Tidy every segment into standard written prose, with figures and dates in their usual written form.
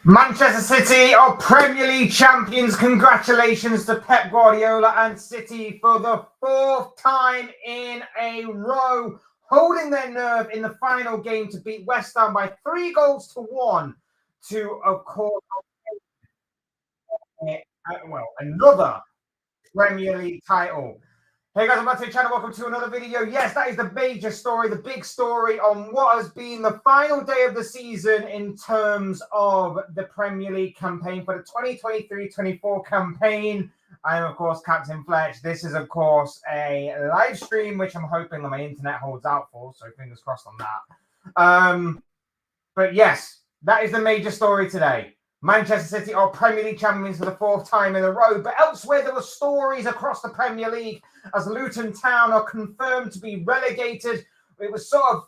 Manchester City are Premier League champions. Congratulations to Pep Guardiola and City for the fourth time in a row, holding their nerve in the final game to beat West Ham by 3-1 to, of course, another Premier League title. Hey guys, welcome back to the channel. Welcome to another video. Yes, that is the major story, the big story on what has been the final day of the season in terms of the Premier League campaign for the 2023-24 campaign. I am, of course, Captain Fletch. This is, of course, a live stream, which I'm hoping that my internet holds out for, so fingers crossed on that. But yes, that is the major story today. Manchester City are Premier League champions for the fourth time in a row, but elsewhere there were stories across the Premier League as Luton Town are confirmed to be relegated. It was sort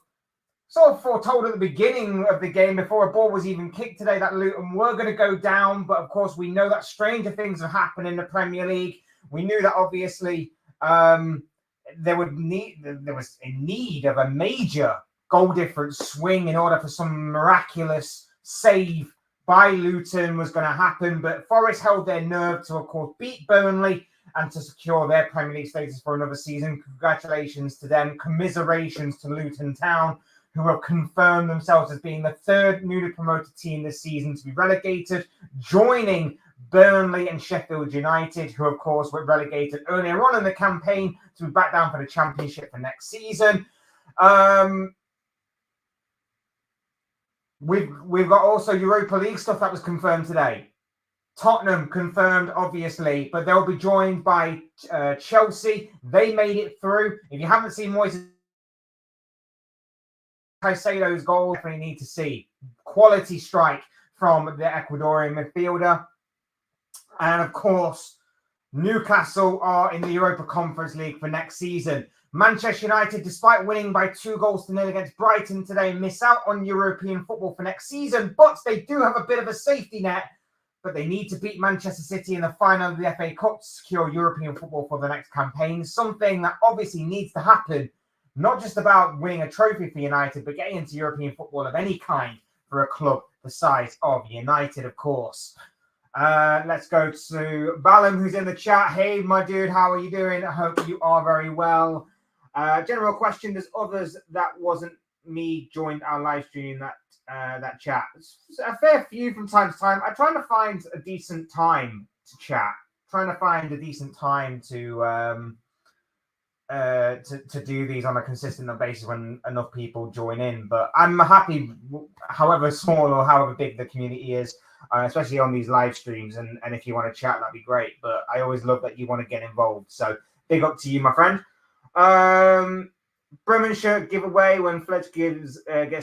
of foretold at the beginning of the game before a ball was even kicked today that Luton were going to go down, but of course we know that stranger things have happened in the Premier League. We knew that obviously there was a need of a major goal difference swing in order for some miraculous save by Luton was going to happen, but Forest held their nerve to, of course, beat Burnley and to secure their Premier League status for another season. Congratulations to them. Commiserations to Luton Town, who have confirmed themselves as being the third newly promoted team this season to be relegated, joining Burnley and Sheffield United, who, of course, were relegated earlier on in the campaign to be back down for the Championship for next season. We've got also Europa League stuff that was confirmed today. Tottenham confirmed, obviously, but they'll be joined by Chelsea. They made it through. If you haven't seen Moises Caicedo's goal, definitely need to see. Quality strike from the Ecuadorian midfielder. And of course, Newcastle are in the Europa Conference League for next season. Manchester United, despite winning by 2-0 against Brighton today, miss out on European football for next season, but they do have a bit of a safety net. But they need to beat Manchester City in the final of the FA Cup to secure European football for the next campaign. Something that obviously needs to happen, not just about winning a trophy for United, but getting into European football of any kind for a club the size of United, of course. Let's go to Balam, who's in the chat. Hey, my dude, how are you doing? I hope you are very well. General question, there's others that wasn't me joined our live stream that chat. It's a fair few from time to time. I'm trying to find a decent time to chat. Trying to find a decent time to do these on a consistent basis when enough people join in. But I'm happy, however small or however big the community is, especially on these live streams. And if you want to chat, that'd be great. But I always love that you want to get involved. So big up to you, my friend. Bremen shirt giveaway when Fletch gets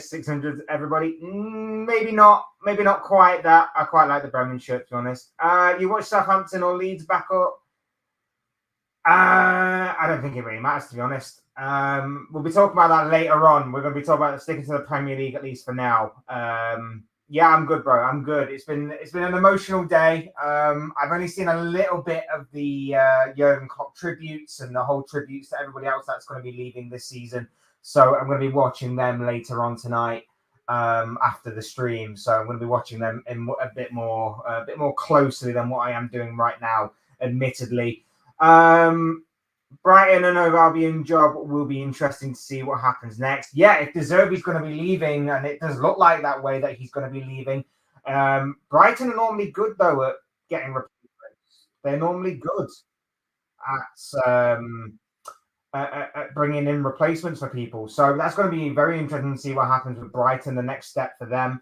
600 everybody. Maybe not quite that. I quite like the Bremen shirt, to be honest. You watch Southampton or Leeds back up? I don't think it really matters, to be honest. We'll be talking about that later on. We're going to be talking about sticking to the Premier League, at least for now. Yeah, I'm good, bro. I'm good. It's been an emotional day. I've only seen a little bit of the Jurgen Klopp tributes and the whole tributes to everybody else that's going to be leaving this season. So I'm going to be watching them later on tonight after the stream. So I'm going to be watching them in a bit more closely than what I am doing right now, admittedly. Brighton and Hove Albion job will be interesting to see what happens next. Yeah, if De Zerbi's going to be leaving, and it does look like that way that he's going to be leaving. Brighton are normally good, though, at getting replacements. They're normally good at bringing in replacements for people. So that's going to be very interesting to see what happens with Brighton, the next step for them.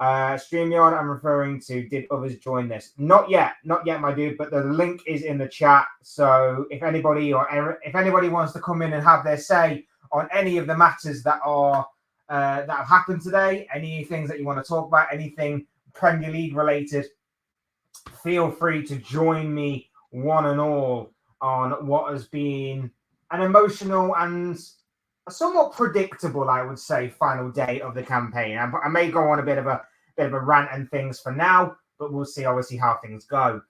StreamYard, I'm referring to, did others join this? Not yet, my dude, but the link is in the chat. So if anybody wants to come in and have their say on any of the matters that have happened today, any things that you want to talk about, anything Premier League related, feel free to join me one and all on what has been an emotional and a somewhat predictable, I would say, final day of the campaign. I may go on a bit of a rant and things for now, but we'll see obviously how things go.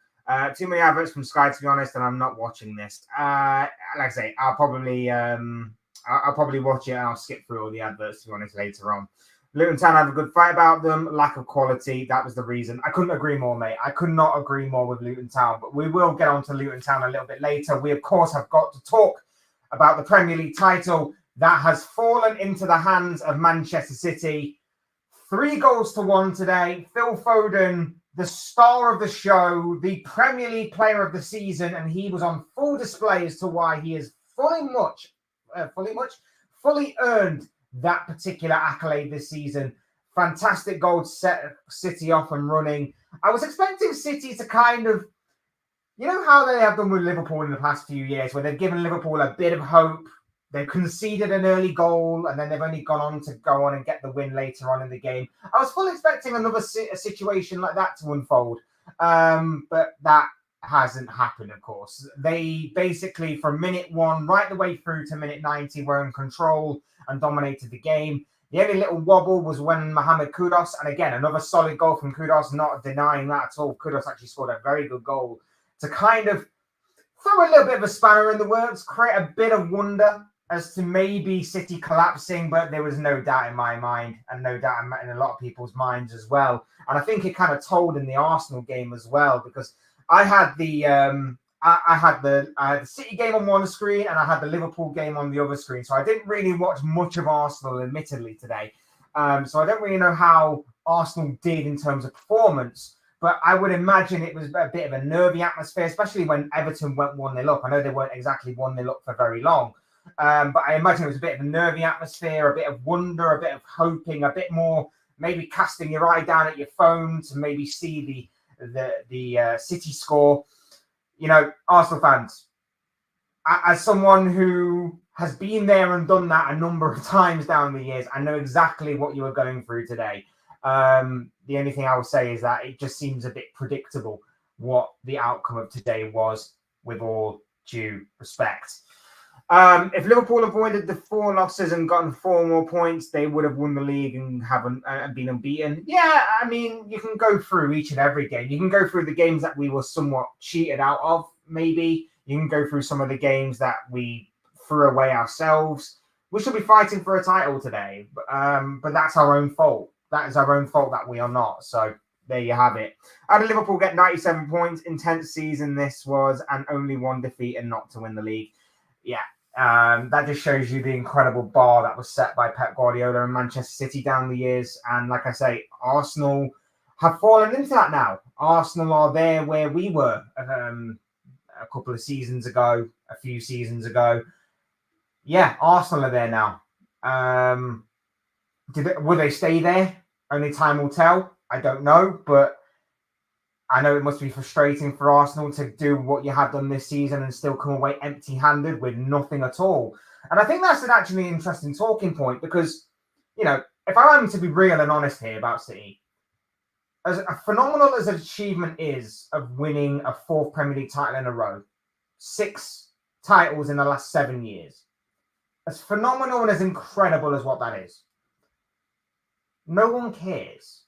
Too many adverts from Sky, to be honest, and I'm not watching this. Like I say, I'll probably watch it and I'll skip through all the adverts, to be honest, later on. Luton Town have a good fight about them. Lack of quality, that was the reason. I couldn't agree more, mate. I could not agree more with Luton Town. But we will get on to Luton Town a little bit later. We, of course, have got to talk about the Premier League title that has fallen into the hands of Manchester City. 3-1 today. Phil Foden, the star of the show, the Premier League player of the season, and he was on full display as to why he has fully earned that particular accolade this season. Fantastic goal to set City off and running. I was expecting City to kind of, you know how they have done with Liverpool in the past few years, where they've given Liverpool a bit of hope. They've conceded an early goal, and then they've only gone on to go on and get the win later on in the game. I was fully expecting another situation like that to unfold, but that hasn't happened, of course. They basically, from minute 1 right the way through to minute 90, were in control and dominated the game. The only little wobble was when Mohamed Kudus, and again, another solid goal from Kudus, not denying that at all. Kudus actually scored a very good goal to kind of throw a little bit of a spanner in the works, create a bit of wonder as to maybe City collapsing, but there was no doubt in my mind and no doubt in a lot of people's minds as well. And I think it kind of told in the Arsenal game as well, because I had the I had the City game on one screen and I had the Liverpool game on the other screen. So I didn't really watch much of Arsenal, admittedly, today. So I don't really know how Arsenal did in terms of performance. But I would imagine it was a bit of a nervy atmosphere, especially when Everton went 1-0 up. I know they weren't exactly 1-0 up for very long. But I imagine it was a bit of a nervy atmosphere, a bit of wonder, a bit of hoping, a bit more maybe casting your eye down at your phone to maybe see the City score. You know, Arsenal fans, as someone who has been there and done that a number of times down the years, I know exactly what you were going through today. The only thing I would say is that it just seems a bit predictable what the outcome of today was, with all due respect. If Liverpool avoided the 4 losses and gotten 4 more points, they would have won the league and haven't been unbeaten. Yeah, I mean, you can go through each and every game. You can go through the games that we were somewhat cheated out of, maybe. You can go through some of the games that we threw away ourselves. We should be fighting for a title today, but that's our own fault. That is our own fault that we are not. So there you have it. How did Liverpool get 97 points? Intense season this was, and only 1 defeat and not to win the league. Yeah, that just shows you the incredible bar that was set by Pep Guardiola and Manchester City down the years. And like I say, Arsenal have fallen into that now. Arsenal are there where we were a couple of seasons ago, a few seasons ago. Yeah, Arsenal are there now. Will they stay there? Only time will tell. I don't know, but I know it must be frustrating for Arsenal to do what you have done this season and still come away empty-handed with nothing at all. And I think that's an actually interesting talking point because, you know, if I am to be real and honest here about City, as phenomenal as an achievement is of winning a 4th Premier League title in a row, 6 titles in the last 7 years, as phenomenal and as incredible as what that is, no one cares.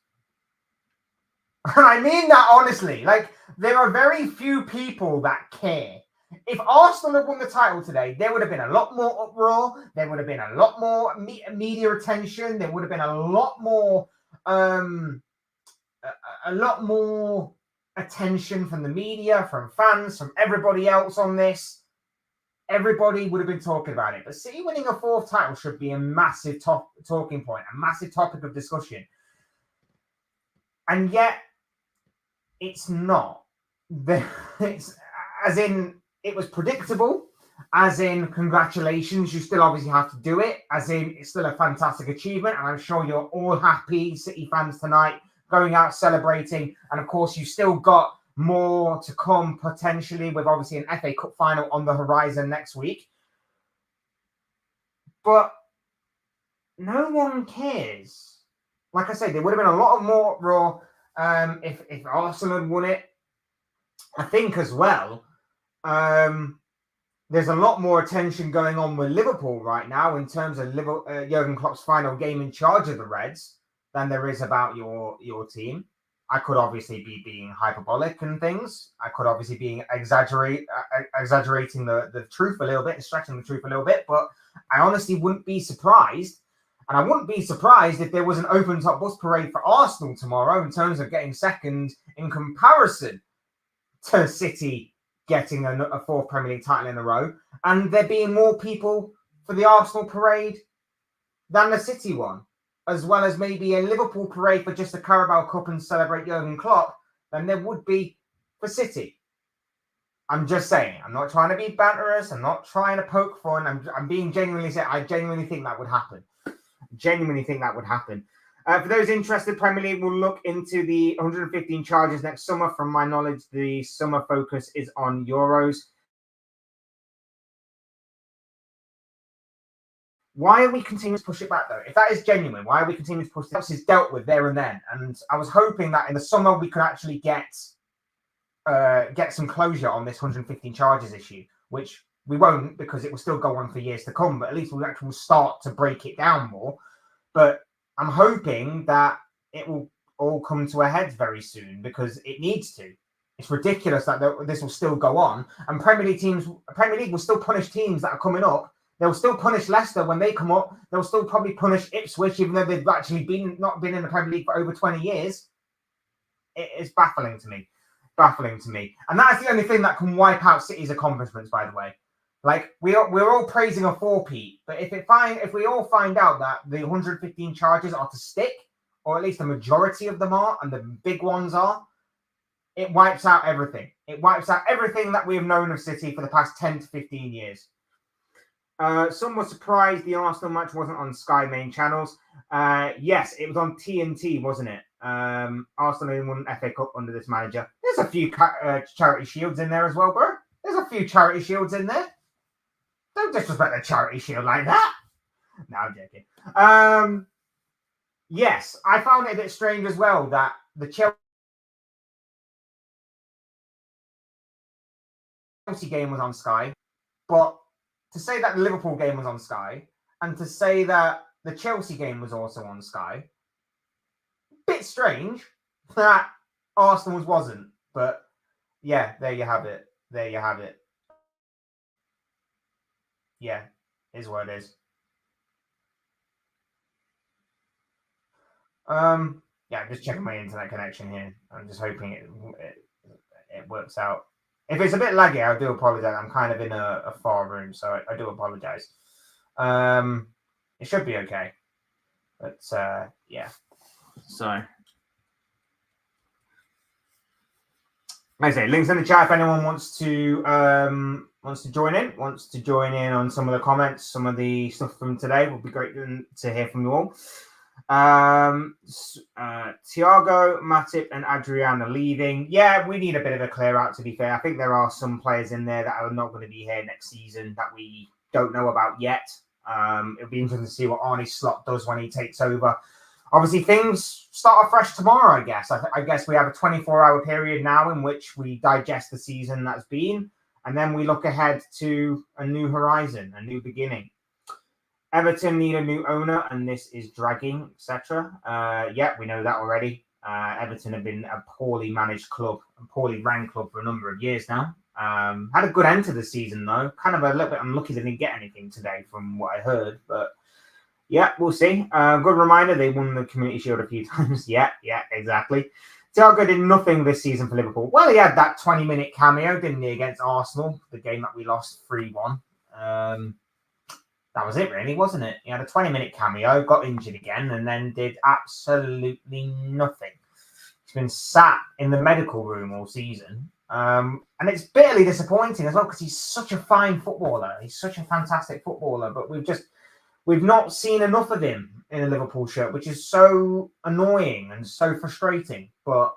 And I mean that honestly. Like, there are very few people that care. If Arsenal had won the title today, there would have been a lot more uproar. There would have been a lot more media attention. There would have been a lot more attention from the media, from fans, from everybody else on this. Everybody would have been talking about it. But City winning a 4th title should be a massive talking point, a massive topic of discussion. And yet, it's not. It's, as in, it was predictable. As in, congratulations, you still obviously have to do it. As in, it's still a fantastic achievement. And I'm sure you're all happy, City fans, tonight, going out celebrating. And of course, you still got more to come potentially with obviously an FA Cup final on the horizon next week. But no one cares. Like I say, there would have been a lot of more raw if Arsenal had won it. I think as well, there's a lot more attention going on with Liverpool right now in terms of Jurgen Klopp's final game in charge of the Reds than there is about your team. I could obviously be being hyperbolic and things. I could obviously be exaggerating the truth a little bit and stretching the truth a little bit. But I honestly wouldn't be surprised And I wouldn't be surprised if there was an open top bus parade for Arsenal tomorrow in terms of getting second in comparison to City getting a fourth Premier League title in a row, and there being more people for the Arsenal parade than the City one, as well as maybe a Liverpool parade for just the Carabao Cup and celebrate Jurgen Klopp than there would be for City. I'm just saying. I'm not trying to be banterous. I'm not trying to poke fun. I'm being genuinely saying. I genuinely think that would happen. For those interested, Premier League will look into the 115 charges next summer. From my knowledge, the summer focus is on Euros. Why are we continuing to push it back, though? If that is genuine, why are we continuing to push this? It's dealt with there and then. And I was hoping that in the summer we could actually get some closure on this 115 charges issue, which we won't because it will still go on for years to come. But at least we'll actually start to break it down more. But I'm hoping that it will all come to a head very soon because it needs to. It's ridiculous that this will still go on, and Premier League will still punish teams that are coming up. They'll still punish Leicester when they come up. They'll still probably punish Ipswich, even though they've actually not been in the Premier League for over 20 years. It is baffling to me. And that's the only thing that can wipe out City's accomplishments, by the way. Like, we're all praising a four-peat, but if we all find out that the 115 charges are to stick, or at least the majority of them are, and the big ones are, it wipes out everything. It wipes out everything that we have known of City for the past 10 to 15 years. Some were surprised the Arsenal match wasn't on Sky main channels. Yes, it was on TNT, wasn't it? Arsenal won FA Cup under this manager. There's a few charity shields in there as well, bro. There's a few charity shields in there. Don't disrespect the charity shield like that. No, I'm joking. Yes, I found it a bit strange as well that the Chelsea game was on Sky, but to say that the Liverpool game was on Sky and to say that the Chelsea game was also on Sky, bit strange that Arsenal's wasn't. But yeah, there you have it. Yeah, is what it is. Yeah, I'm just checking my internet connection here. I'm just hoping it works out. If it's a bit laggy, I do apologize. I'm kind of in a far room, so I do apologize. It should be okay. But yeah. So like I say, links in the chat if anyone wants to join in on some of the comments, some of the stuff from today. Would be great to hear from you all. Thiago, Matip, and Adrian are leaving. Yeah, we need a bit of a clear out, to be fair. I think there are some players in there that are not going to be here next season that we don't know about yet. It'll be interesting to see what Arne Slot does when he takes over. Obviously, things start afresh tomorrow, I guess. I guess we have a 24-hour period now in which we digest the season that's been, and then we look ahead to a new horizon, a new beginning. Everton need a new owner, and this is dragging, etc. Yeah, we know that already. Everton have been a poorly managed club, a poorly ran club for a number of years now. Had a good end to the season, though. Kind of a little bit unlucky they didn't get anything today from what I heard, but yeah, we'll see. Good reminder, they won the Community Shield a few times. Yeah, exactly. Thiago did nothing this season for Liverpool. Well, he had that 20-minute cameo, didn't he, against Arsenal, the game that we lost 3-1. That was it, really, wasn't it? He had a 20-minute cameo, got injured again, and then did absolutely nothing. He's been sat in the medical room all season. And it's bitterly disappointing as well because he's such a fine footballer. He's such a fantastic footballer, but we've not seen enough of him in a Liverpool shirt, which is so annoying and so frustrating. But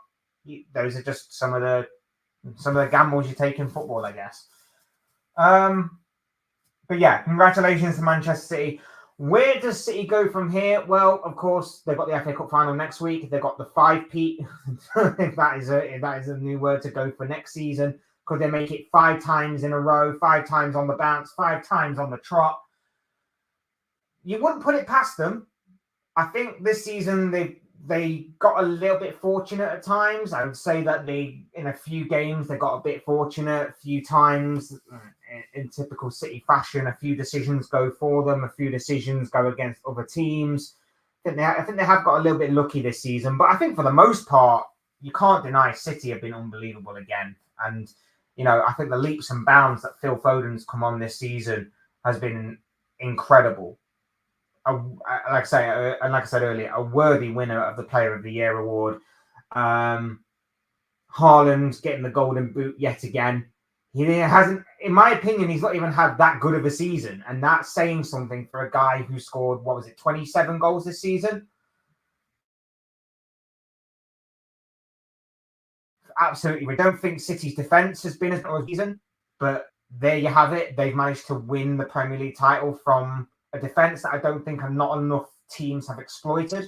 those are just some of the gambles you take in football, I guess. But yeah, congratulations to Manchester City. Where does City go from here? Well, of course, they've got the FA Cup final next week. They've got the 5-peat, if that is a new word to go for next season. Could they make it 5 times in a row, 5 times on the bounce, 5 times on the trot? You wouldn't put it past them. I think this season they got a little bit fortunate at times. I would say that in a few games, they got a bit fortunate. A few times, in typical City fashion, a few decisions go for them, a few decisions go against other teams. I think they have got a little bit lucky this season, but I think for the most part, you can't deny City have been unbelievable again. And, I think the leaps and bounds that Phil Foden's come on this season has been incredible. Like I said earlier, a worthy winner of the Player of the Year award. Haaland getting the Golden Boot yet again. He hasn't, in my opinion, he's not even had that good of a season, and that's saying something for a guy who scored 27 goals this season. Absolutely, we don't think City's defense has been as good as season, but there you have it. They've managed to win the Premier League title from a defense that I don't think not enough teams have exploited.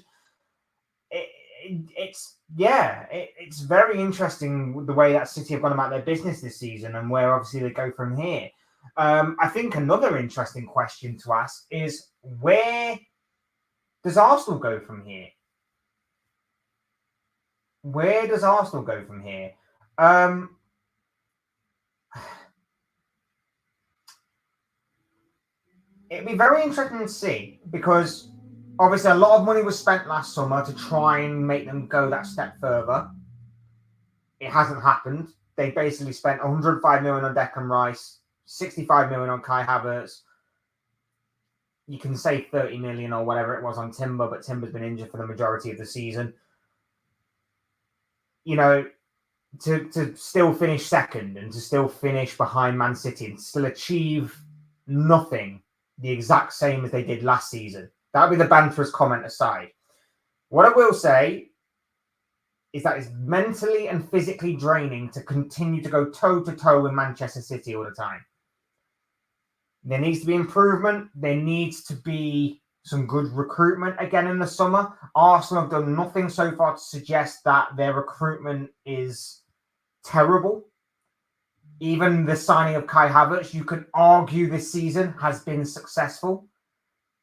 It's very interesting the way that City have gone about their business this season and where obviously they go from here. I think another interesting question to ask is, where does Arsenal go from here? Where does Arsenal go from here? It'd be very interesting to see, because obviously a lot of money was spent last summer to try and make them go that step further. It hasn't happened. They basically spent 105 million on Declan Rice, 65 million on Kai Havertz. You can say 30 million or whatever it was on Timber, but Timber's been injured for the majority of the season. To still finish second and to still finish behind Man City and still achieve nothing the exact same as they did last season. That would be the banterous comment aside. What I will say is that it's mentally and physically draining to continue to go toe-to-toe with Manchester City all the time. There needs to be improvement. There needs to be some good recruitment again in the summer. Arsenal have done nothing so far to suggest that their recruitment is terrible. Even the signing of Kai Havertz, you could argue this season has been successful.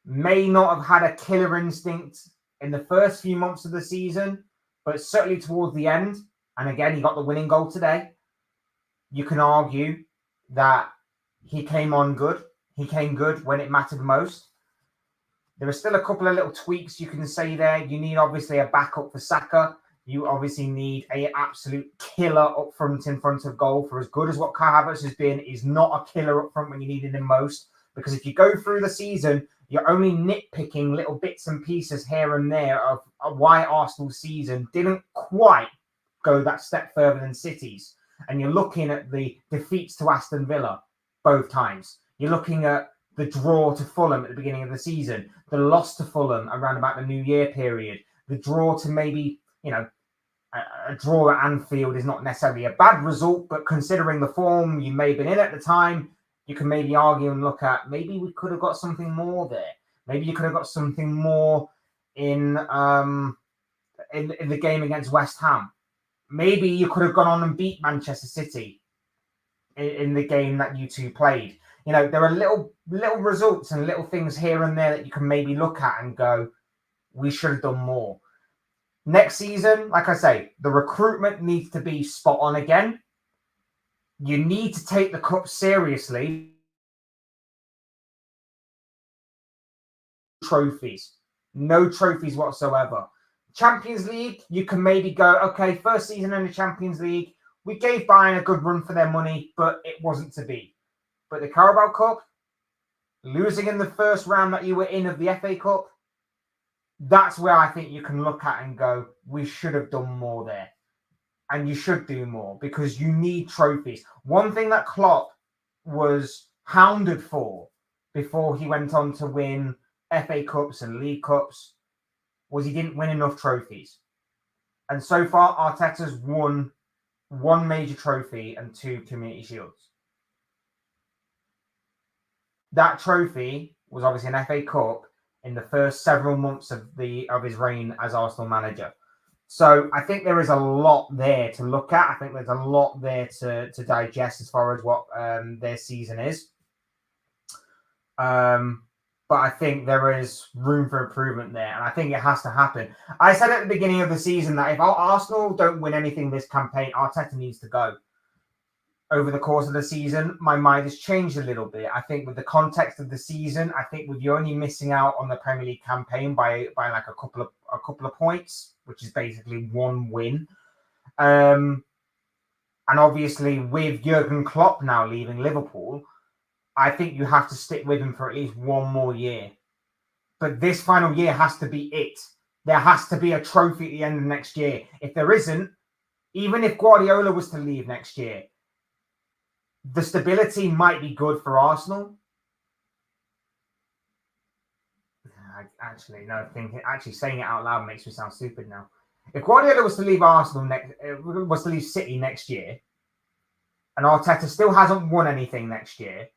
May not have had a killer instinct in the first few months of the season, but certainly towards the end. And again, he got the winning goal today. You can argue that he came on good. He came good when it mattered most. There are still a couple of little tweaks you can say there. You need obviously a backup for Saka. You obviously need an absolute killer up front in front of goal. For as good as what Kai Havertz has been, is not a killer up front when you needed him most. Because if you go through the season, you're only nitpicking little bits and pieces here and there of why Arsenal's season didn't quite go that step further than City's. And you're looking at the defeats to Aston Villa both times. You're looking at the draw to Fulham at the beginning of the season, the loss to Fulham around about the New Year period, the draw to maybe, a draw at Anfield is not necessarily a bad result, but considering the form you may have been in at the time, you can maybe argue and look at, maybe we could have got something more there. Maybe you could have got something more in the game against West Ham. Maybe you could have gone on and beat Manchester City in the game that you two played. There are little results and little things here and there that you can maybe look at and go, we should have done more. Next season, like I say, the recruitment needs to be spot on again. You need to take the cup seriously. Trophies. No trophies whatsoever. Champions League, you can maybe go, okay, first season in the Champions League, we gave Bayern a good run for their money, but it wasn't to be. But the Carabao Cup, losing in the first round that you were in of the FA Cup, that's where I think you can look at and go, we should have done more there. And you should do more because you need trophies. One thing that Klopp was hounded for before he went on to win FA Cups and League Cups was he didn't win enough trophies. And so far, Arteta's won one major trophy and 2 Community Shields. That trophy was obviously an FA Cup in the first several months of his reign as Arsenal manager. So I think there is a lot there to look at. I think there's a lot there to digest as far as what their season is. but I think there is room for improvement there, and I think it has to happen. I said at the beginning of the season that if Arsenal don't win anything this campaign, Arteta needs to go. Over the course of the season, my mind has changed a little bit. I think with the context of the season, I think with you only missing out on the Premier League campaign by like a couple of points, which is basically one win. And obviously with Jurgen Klopp now leaving Liverpool, I think you have to stick with him for at least one more year. But this final year has to be it. There has to be a trophy at the end of next year. If there isn't, even if Guardiola was to leave next year, the stability might be good for Arsenal. Actually saying it out loud makes me sound stupid now. If Guardiola was to leave leave City next year, and Arteta still hasn't won anything next year,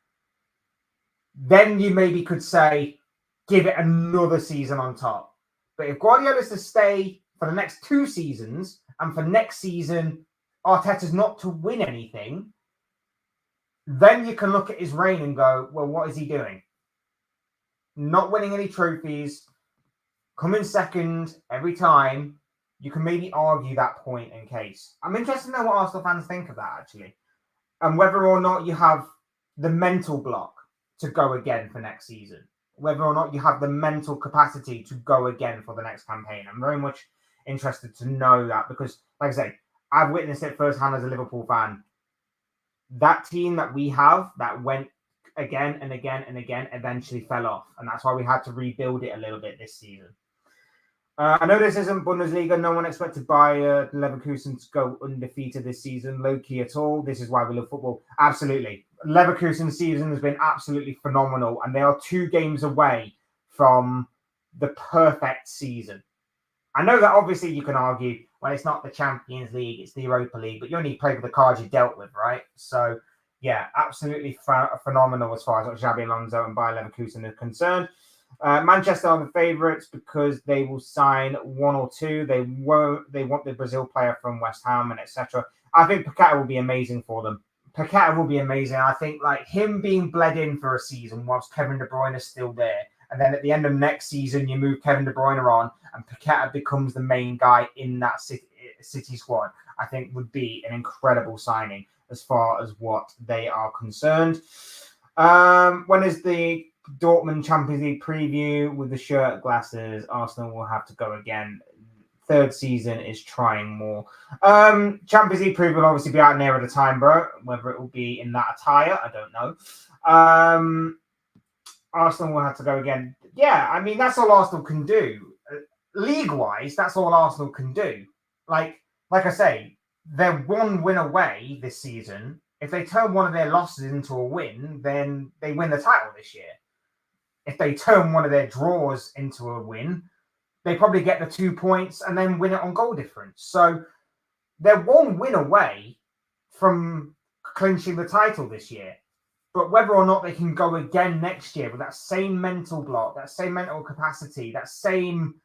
then you maybe could say, give it another season on top. But if Guardiola is to stay for the next 2 seasons, and for next season, Arteta's not to win anything, then you can look at his reign and go, well, what is he doing? Not winning any trophies, coming second every time. You can maybe argue that point in case. I'm interested to know what Arsenal fans think of that, actually. And whether or not you have the mental block to go again for next season. Whether or not you have the mental capacity to go again for the next campaign. I'm very much interested to know that because, like I say, I've witnessed it firsthand as a Liverpool fan. That team that we have that went again and again and again eventually fell off. And that's why we had to rebuild it a little bit this season. I know this isn't Bundesliga. No one expected Bayer Leverkusen to go undefeated this season, low-key at all. This is why we love football. Absolutely. Leverkusen's season has been absolutely phenomenal, and they are 2 games away from the perfect season. I know that obviously you can argue, well, it's not the Champions League, it's the Europa League, but you only play with the cards you dealt with, right? So, yeah, absolutely phenomenal as far as Xabi Alonso and Bayer Leverkusen are concerned. Manchester are the favourites because they will sign 1 or 2. They want the Brazil player from West Ham and etc. I think Paqueta will be amazing for them. Paqueta will be amazing. I think like him being bled in for a season whilst Kevin De Bruyne is still there. And then at the end of next season, you move Kevin De Bruyne on and Paqueta becomes the main guy in that City squad. I think would be an incredible signing as far as what they are concerned. When is the Dortmund Champions League preview with the shirt glasses? Arsenal will have to go again. 3rd season is trying more. Champions League preview will obviously be out nearer the time, bro. Whether it will be in that attire, I don't know. Arsenal will have to go again. Yeah, I mean, that's all Arsenal can do. League-wise, that's all Arsenal can do. Like I say, they're 1 win away this season. If they turn one of their losses into a win, then they win the title this year. If they turn one of their draws into a win, they probably get the 2 points and then win it on goal difference. So they're 1 win away from clinching the title this year. But whether or not they can go again next year with that same mental block, that same mental capacity, that same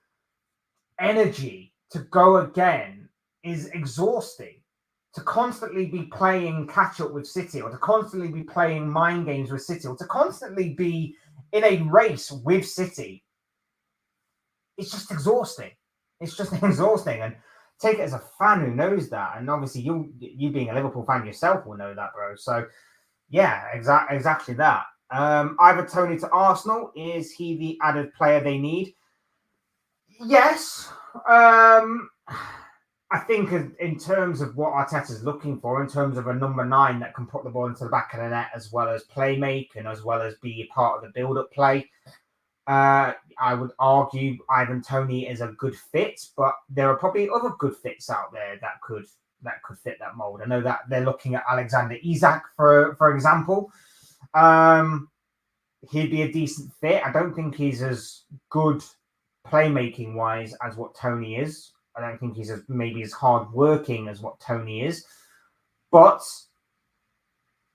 energy to go again is exhausting. To constantly be playing catch up with City, or to constantly be playing mind games with City, or to constantly be in a race with City, it's just exhausting. It's just exhausting. And take it as a fan who knows that. And obviously you being a Liverpool fan yourself will know that, bro. So yeah, exactly that. Ivan Toney to Arsenal. Is he the added player they need? Yes. I think in terms of what Arteta's looking for, in terms of a number 9 that can put the ball into the back of the net as well as play make and as well as be part of the build-up play, I would argue Ivan Toney is a good fit, but there are probably other good fits out there that could fit that mold. I know that they're looking at Alexander Isak, for example. He'd be a decent fit. I don't think he's as good playmaking-wise as what Toney is. I don't think he's maybe as hard-working as what Toney is. But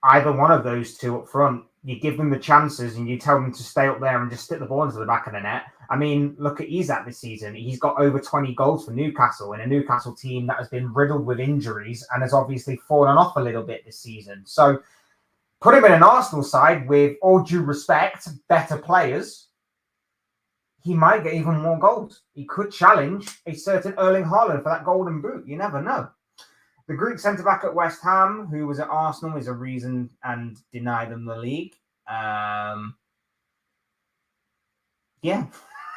either one of those 2 up front, you give them the chances and you tell them to stay up there and just stick the ball into the back of the net. I mean, look at Isak this season. He's got over 20 goals for Newcastle in a Newcastle team that has been riddled with injuries and has obviously fallen off a little bit this season. So put him in an Arsenal side with, all due respect, better players. he might get even more goals. He could challenge a certain Erling Haaland for that golden boot. You never know. The Greek centre-back at West Ham, who was at Arsenal, is a reason and denied them the league. Yeah.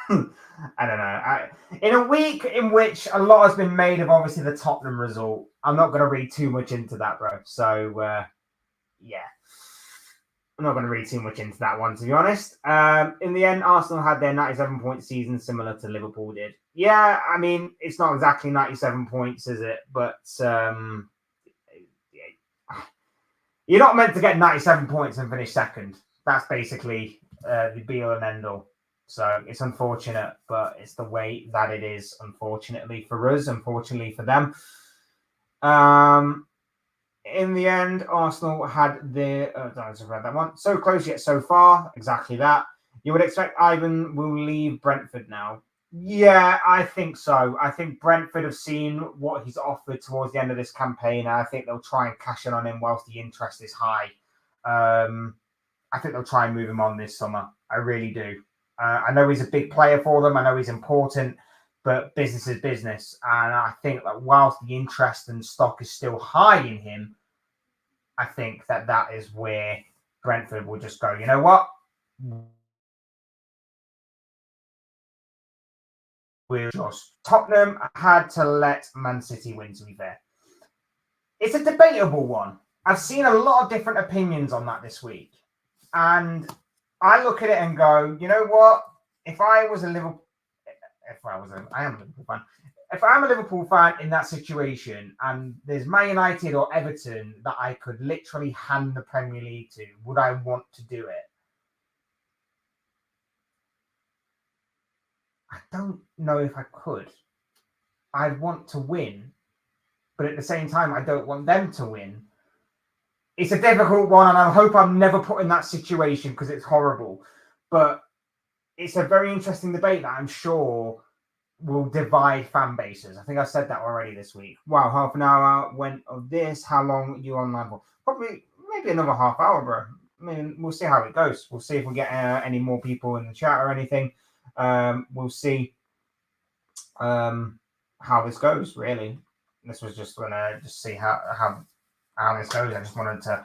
I don't know. In a week in which a lot has been made of obviously the Tottenham result, I'm not going to read too much into that, bro. So, yeah. I'm not going to read too much into that one, to be honest. In the end, Arsenal had their 97-point season similar to Liverpool did. Yeah, I mean, it's not exactly 97 points, is it? But you're not meant to get 97 points and finish second. That's basically the be-all and end-all. So it's unfortunate, but it's the way that it is, unfortunately for us, unfortunately for them. In the end, Arsenal had the... I just read that one. So close yet so far. Exactly that. You would expect Ivan will leave Brentford now. Yeah, I think so. I think Brentford have seen what he's offered towards the end of this campaign, and I think they'll try and cash in on him whilst the interest is high. I think they'll try and move him on this summer. I really do. I know he's a big player for them. I know he's important, but business is business. And I think that whilst the interest and stock is still high in him, I think that that is where Brentford will just go, you know what? We'll just... Tottenham had to let Man City win, to be fair. It's a debatable one. I've seen a lot of different opinions on that this week. And I look at it and go, you know what? If I was a Liverpool... I am a Liverpool fan. If I'm a Liverpool fan in that situation and there's Man United or Everton that I could literally hand the Premier League to, would I want to do it? I don't know if I could. I'd want to win, but at the same time, I don't want them to win. It's a difficult one, and I hope I'm never put in that situation because it's horrible. But it's a very interesting debate that I'm sure will divide fan bases. I think I said that already this week. Wow, half an hour went of this. How long are you online for? Probably maybe another half hour, bro. I mean, we'll see how it goes. We'll see if we get any more people in the chat or anything. We'll see how this goes, really. This was just going to just see how this goes. I just wanted to...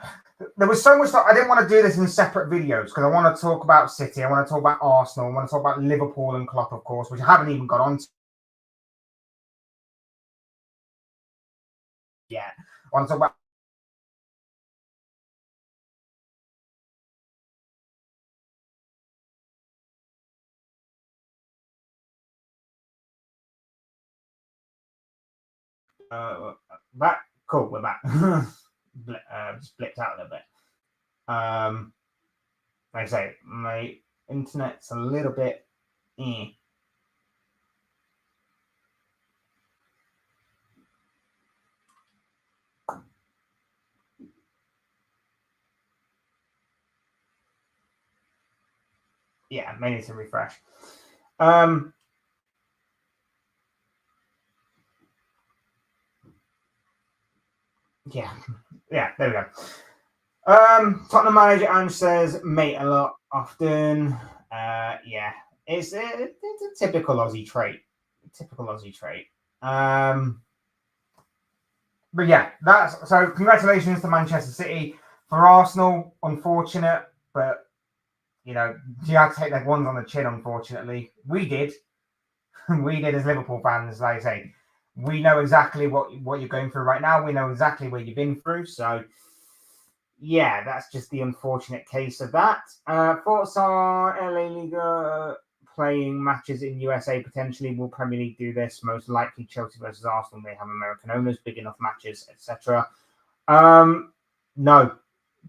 There was so much that I didn't want to do this in separate videos because I want to talk about City, I want to talk about Arsenal, I want to talk about Liverpool and Klopp, of course, which I haven't even got on to yet. I want to talk about... back. Cool, we're back. Just blipped out a little bit. Like I say, my internet's a little bit... Yeah, may need to refresh. Yeah, there we go. Tottenham manager Ange says, mate, a lot often. Yeah, it's a typical Aussie trait. But yeah, that's... So congratulations to Manchester City. For Arsenal, unfortunate, but you know, you had to take their ones on the chin, unfortunately. We did. We did as Liverpool fans, like I say. We know exactly what you're going through right now. We know exactly where you've been through. So, yeah, that's just the unfortunate case of that. Thoughts on LA Liga playing matches in USA potentially? Will Premier League do this? Most likely Chelsea versus Arsenal. They have American owners, big enough matches, etc. No.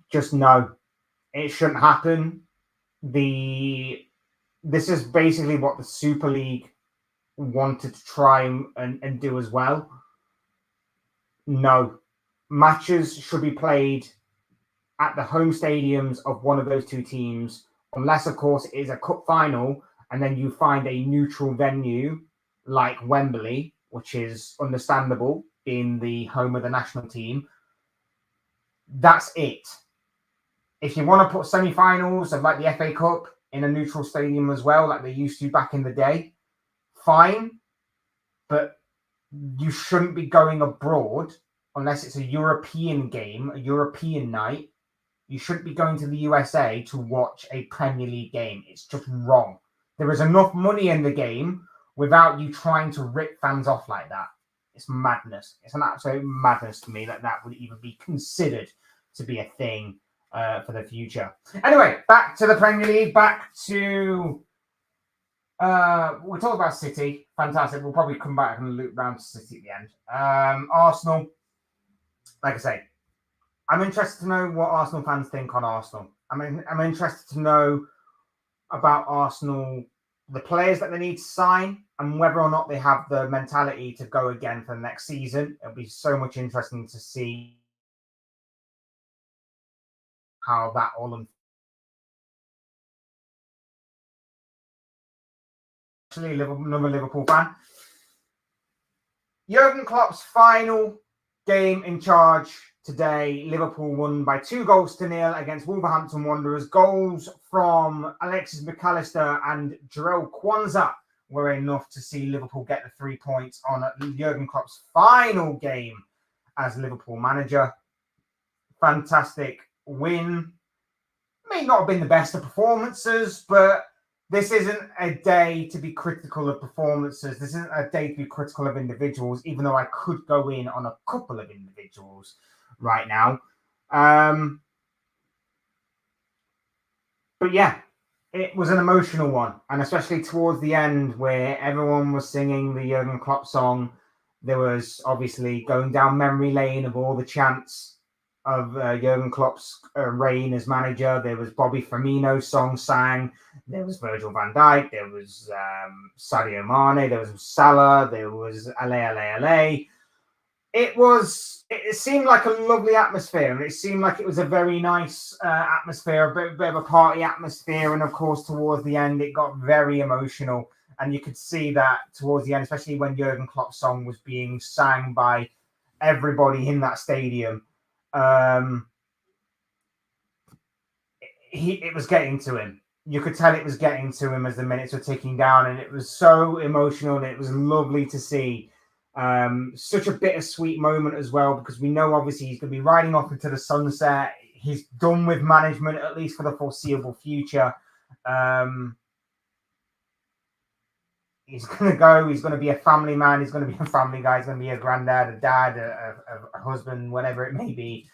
Just no. It shouldn't happen. This is basically what the Super League wanted to try and do as well. No, matches should be played at the home stadiums of one of those two teams, unless of course it is a cup final and then you find a neutral venue like Wembley, which is understandable being the home of the national team. That's it. If you want to put semi-finals of like the FA Cup in a neutral stadium as well, like they used to back in the day, fine. But you shouldn't be going abroad unless it's a European game, a European night. You shouldn't be going to the USA to watch a Premier League game. It's just wrong. There is enough money in the game without you trying to rip fans off like that. It's madness. It's an absolute madness to me that would even be considered to be a thing for the future. Anyway, back to the Premier League, back to... we'll talk about City. Fantastic. We'll probably come back and loop round to City at the end. Arsenal, like I say, I'm interested to know what Arsenal fans think on Arsenal. I'm interested to know about Arsenal, the players that they need to sign, and whether or not they have the mentality to go again for the next season. It'll be so much interesting to see how that all unfolds. Actually, another Liverpool fan. Jurgen Klopp's final game in charge today. Liverpool won by 2-0 against Wolverhampton Wanderers. Goals from Alexis McAllister and Jarell Quansah were enough to see Liverpool get the 3 points on Jurgen Klopp's final game as Liverpool manager. Fantastic win. May not have been the best of performances, but this isn't a day to be critical of performances. This isn't a day to be critical of individuals, even though I could go in on a couple of individuals right now. But yeah, it was an emotional one. And especially towards the end where everyone was singing the Jurgen Klopp song, there was obviously going down memory lane of all the chants of Jurgen Klopp's reign as manager. There was Bobby Firmino's song sang. There was Virgil van Dijk. There was Sadio Mane. There was Salah. There was Ale. It seemed like a lovely atmosphere, and it seemed like it was a very nice atmosphere, a bit of a party atmosphere. And of course, towards the end, it got very emotional, and you could see that towards the end, especially when Jurgen Klopp's song was being sang by everybody in that stadium. It was getting to him. You could tell it was getting to him as the minutes were ticking down, and it was so emotional, and it was lovely to see. Such a bittersweet moment as well, because we know obviously he's going to be riding off into the sunset. He's done with management, at least for the foreseeable future. He's going to go. He's going to be a family man. He's going to be a family guy. He's going to be a granddad, a dad, a husband, whatever it may be.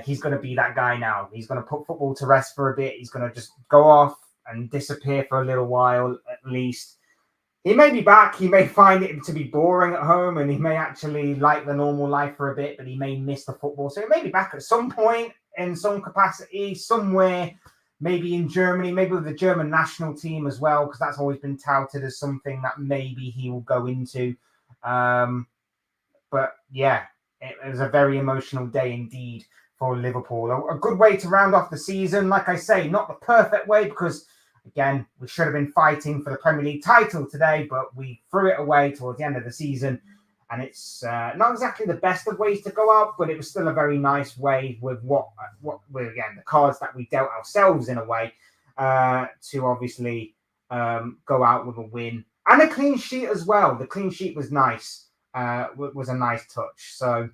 He's going to be that guy now. He's going to put football to rest for a bit. He's going to just go off and disappear for a little while, at least. He may be back. He may find it to be boring at home, and he may actually like the normal life for a bit, but he may miss the football. So he may be back at some point in some capacity, somewhere, maybe in Germany, maybe with the German national team as well, because that's always been touted as something that maybe he will go into. But yeah, it was a very emotional day indeed for Liverpool. A good way to round off the season. Like I say, not the perfect way, because again, we should have been fighting for the Premier League title today, but we threw it away towards the end of the season. And it's not exactly the best of ways to go out, but it was still a very nice way with what again, the cards that we dealt ourselves in a way to obviously go out with a win and a clean sheet as well. The clean sheet was nice, was a nice touch. So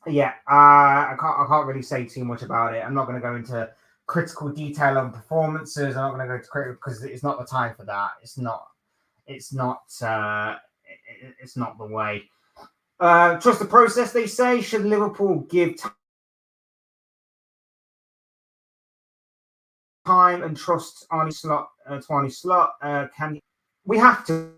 yeah, I can't really say too much about it. I'm not going to go into critical detail on performances. I'm not going to go to critical because it's not the time for that. It's not the way. Trust the process, they say. Should Liverpool give time and trust Arne Slot to Arne Slot? We have to.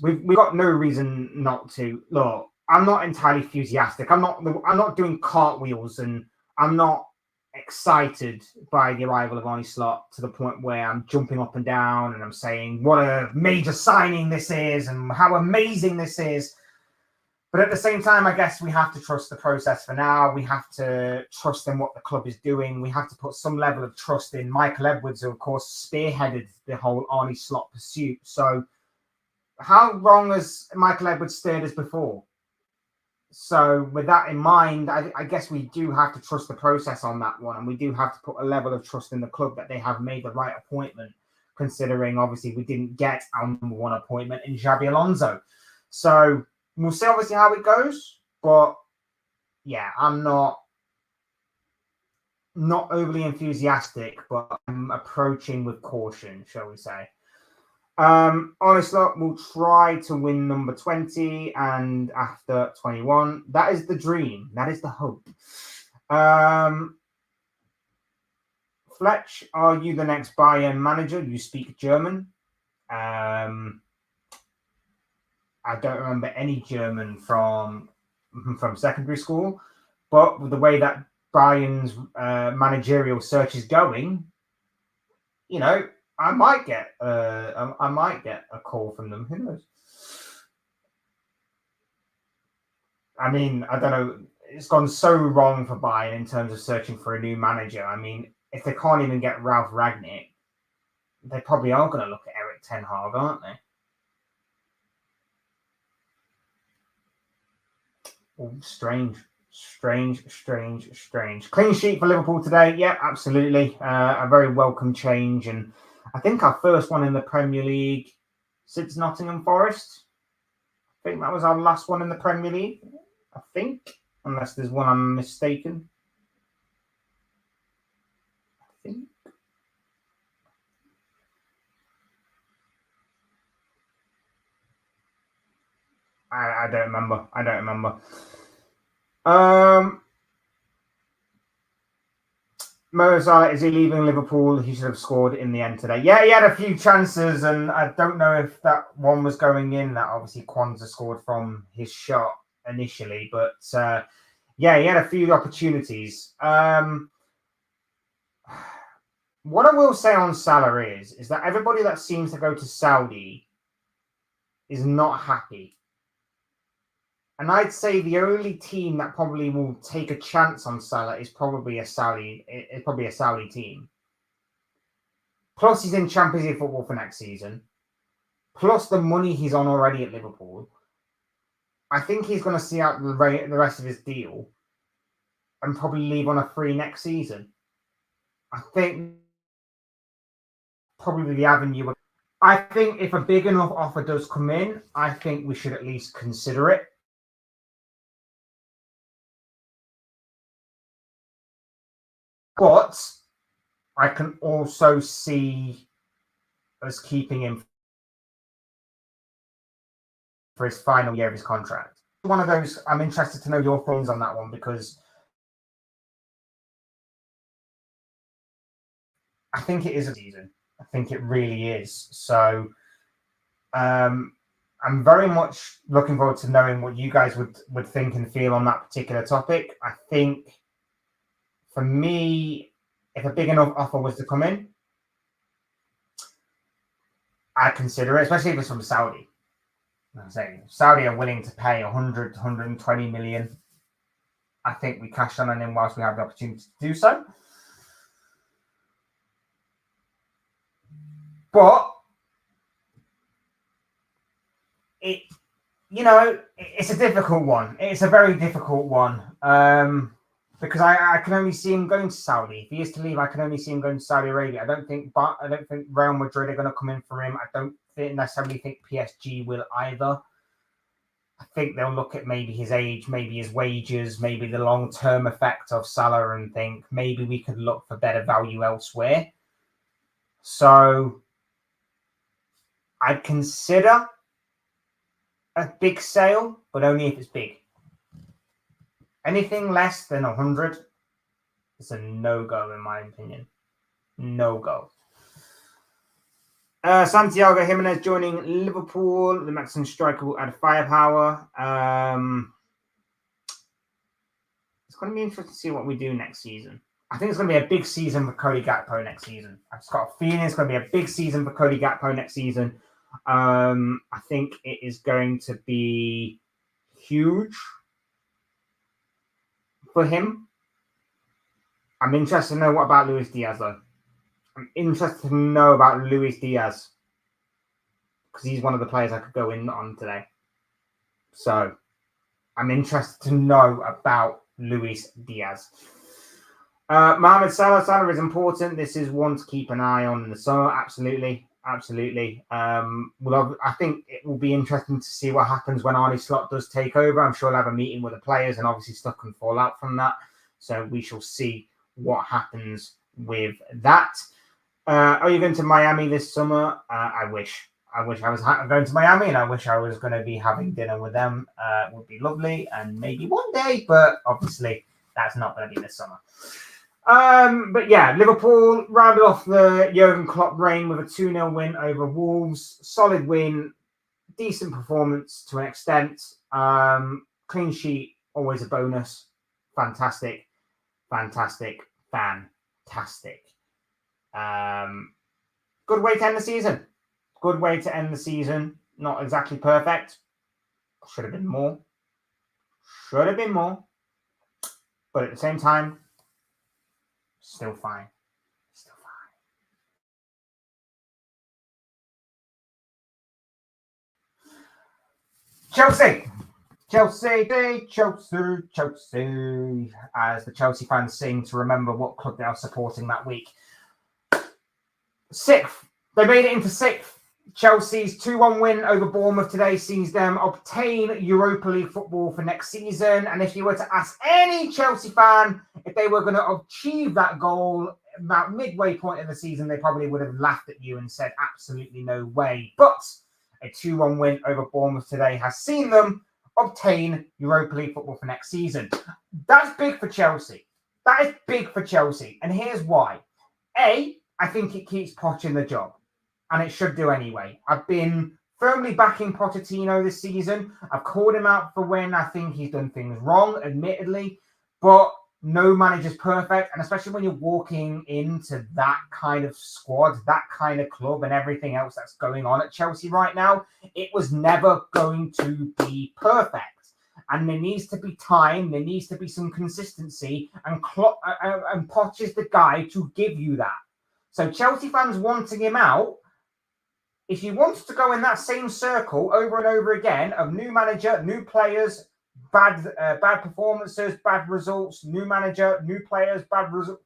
We've got no reason not to. Look, I'm not entirely enthusiastic. I'm not doing cartwheels, and I'm not excited by the arrival of Arne Slot to the point where I'm jumping up and down and I'm saying what a major signing this is and how amazing this is. But at the same time, I guess we have to trust the process for now. We have to trust in what the club is doing. We have to put some level of trust in Michael Edwards, who of course spearheaded the whole Arne Slot pursuit. So how wrong has Michael Edwards steered us before? So with that in mind, I guess we do have to trust the process on that one, and we do have to put a level of trust in the club that they have made the right appointment, considering obviously we didn't get our number one appointment in Xabi Alonso. So we'll see obviously how it goes, but yeah, I'm not overly enthusiastic, but I'm approaching with caution, shall we say. Honestly, we'll try to win number 20 and after 21. That is the dream. That is the hope. Fletch, are you the next Bayern manager? You speak German. I don't remember any German from secondary school, but with the way that Bayern's managerial search is going, you know, I might get a call from them. Who knows? I mean, I don't know. It's gone so wrong for Bayern in terms of searching for a new manager. I mean, if they can't even get Ralph Rangnick, they probably are going to look at Eric Ten Hag, aren't they? Oh, strange. Clean sheet for Liverpool today. Yeah, absolutely. A very welcome change. And I think our first one in the Premier League since Nottingham Forest. I think that was our last one in the Premier League. I think, unless there's one I'm mistaken. I think. I don't remember. Mo Salah, is he leaving Liverpool? He should have scored in the end today. Yeah, he had a few chances, and I don't know if that one was going in. That obviously Kwanzaa scored from his shot initially, but yeah, he had a few opportunities. What I will say on Salah is that everybody that seems to go to Saudi is not happy. And I'd say the only team that probably will take a chance on Salah is probably a Saudi team. Plus, he's in Champions League football for next season. Plus, the money he's on already at Liverpool. I think he's going to see out the rest of his deal and probably leave on a free next season. I think probably the avenue. I think if a big enough offer does come in, I think we should at least consider it. But I can also see us keeping him for his final year of his contract. One of those, I'm interested to know your thoughts on that one, because I think it is a season. I think it really is. So I'm very much looking forward to knowing what you guys would think and feel on that particular topic. I think for me, if a big enough offer was to come in, I'd consider it, especially if it's from Saudi. I'm saying Saudi are willing to pay 100 to 120 million. I think we cash on him whilst we have the opportunity to do so. But it's a difficult one. It's a very difficult one. Because I can only see him going to Saudi. If he is to leave, I can only see him going to Saudi Arabia. I don't think Real Madrid are going to come in for him. I don't necessarily think PSG will either. I think they'll look at maybe his age, maybe his wages, maybe the long-term effect of Salah, and think maybe we could look for better value elsewhere. So I'd consider a big sale, but only if it's big. Anything less than 100 is a no-go, in my opinion. No-go. Santiago Jimenez joining Liverpool. The Mexican striker will add firepower. It's going to be interesting to see what we do next season. I think it's going to be a big season for Cody Gakpo next season. I've just got a feeling it's going to be a big season for Cody Gakpo next season. I think it is going to be huge for him. I'm interested to know what about Luis Diaz, though. I'm interested to know about Luis Diaz, because he's one of the players I could go in on today. So I'm interested to know about Luis Diaz. Mohamed Salah is important. This is one to keep an eye on in the summer. Absolutely. Well, I think it will be interesting to see what happens when Arne Slot does take over. I'm sure he'll have a meeting with the players, and obviously stuff can fall out from that. So we shall see what happens with that. Are you going to Miami this summer? I wish I was going to Miami, and I wish I was going to be having dinner with them. It would be lovely, and maybe one day, but obviously that's not going to be this summer. But yeah, Liverpool rounded off the Jurgen Klopp reign with a 2-0 win over Wolves. Solid win, decent performance to an extent. Clean sheet, always a bonus. Fantastic. Good way to end the season. Not exactly perfect. Should have been more. But at the same time, still fine. Chelsea, as the Chelsea fans sing to remember what club they are supporting that week. 6th. They made it into 6th. Chelsea's 2-1 win over Bournemouth today sees them obtain Europa League football for next season. And if you were to ask any Chelsea fan if they were going to achieve that goal about midway point in the season, they probably would have laughed at you and said absolutely no way. But a 2-1 win over Bournemouth today has seen them obtain Europa League football for next season. That's big for Chelsea. That is big for Chelsea. And here's why. A, I think it keeps Poch in the job. And it should do anyway. I've been firmly backing Pochettino this season. I've called him out for when I think he's done things wrong, admittedly. But no manager's perfect. And especially when you're walking into that kind of squad, that kind of club, and everything else that's going on at Chelsea right now, it was never going to be perfect. And there needs to be time. There needs to be some consistency. And Poch is the guy to give you that. So Chelsea fans wanting him out, if you wanted to go in that same circle over and over again of new manager, new players, bad performances, bad results, new manager, new players, bad results,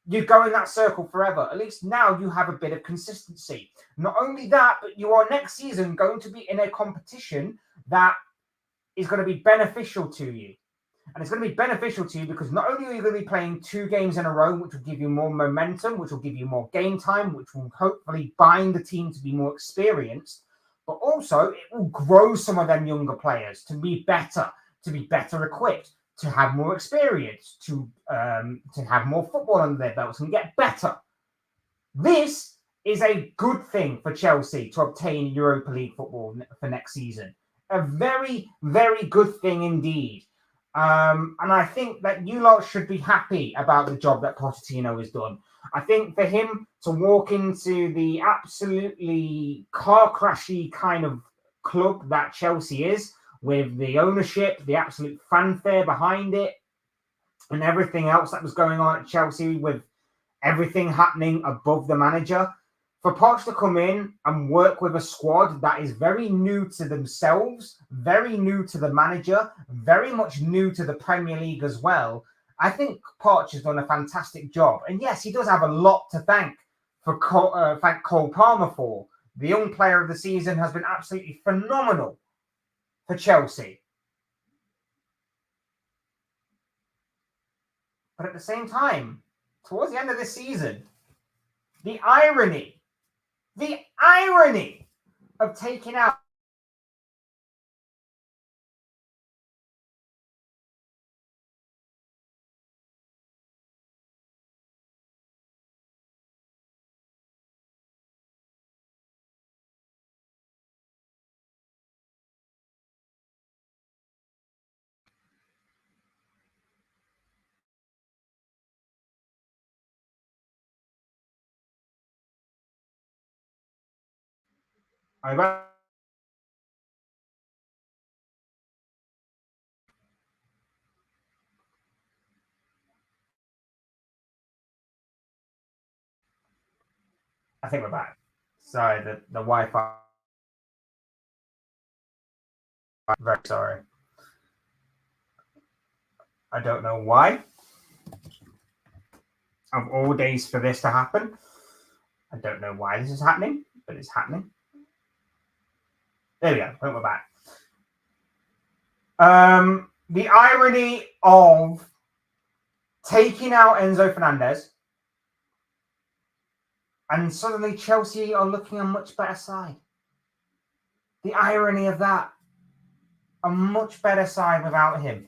you go in that circle forever. At least now you have a bit of consistency. Not only that, but you are next season going to be in a competition that is going to be beneficial to you. And it's going to be beneficial to you because not only are you going to be playing 2 games in a row, which will give you more momentum, which will give you more game time, which will hopefully bind the team to be more experienced, but also it will grow some of them younger players to be better equipped, to have more experience, to have more football under their belts and get better. This is a good thing for Chelsea to obtain Europa League football for next season. A very, very good thing indeed. And I think that you lot should be happy about the job that Pochettino has done. I think for him to walk into the absolutely car crashy kind of club that Chelsea is, with the ownership, the absolute fanfare behind it, and everything else that was going on at Chelsea, with everything happening above the manager, for Poch to come in and work with a squad that is very new to themselves, very new to the manager, very much new to the Premier League as well, I think Poch has done a fantastic job. And yes, he does have a lot to thank Cole Palmer for. The young player of the season has been absolutely phenomenal for Chelsea. But at the same time, towards the end of this season, the irony of taking out I think we're back. Sorry, the Wi-Fi. Very sorry. I don't know why. Of all days for this to happen, I don't know why this is happening, but it's happening. There we go. We're back. The irony of taking out Enzo Fernandez and suddenly Chelsea are looking a much better side. The irony of that. A much better side without him.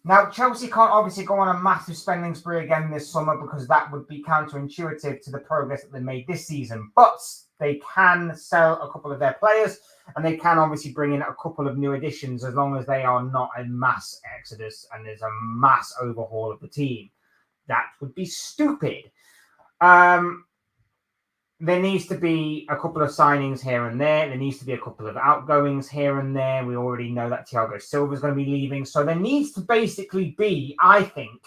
Now, Chelsea can't obviously go on a massive spending spree again this summer because that would be counterintuitive to the progress that they made this season. But they can sell a couple of their players and they can obviously bring in a couple of new additions as long as they are not a mass exodus and there's a mass overhaul of the team. That would be stupid. There needs to be a couple of signings here and there. There needs to be a couple of outgoings here and there. We already know that Thiago Silva is going to be leaving. So there needs to basically be, I think,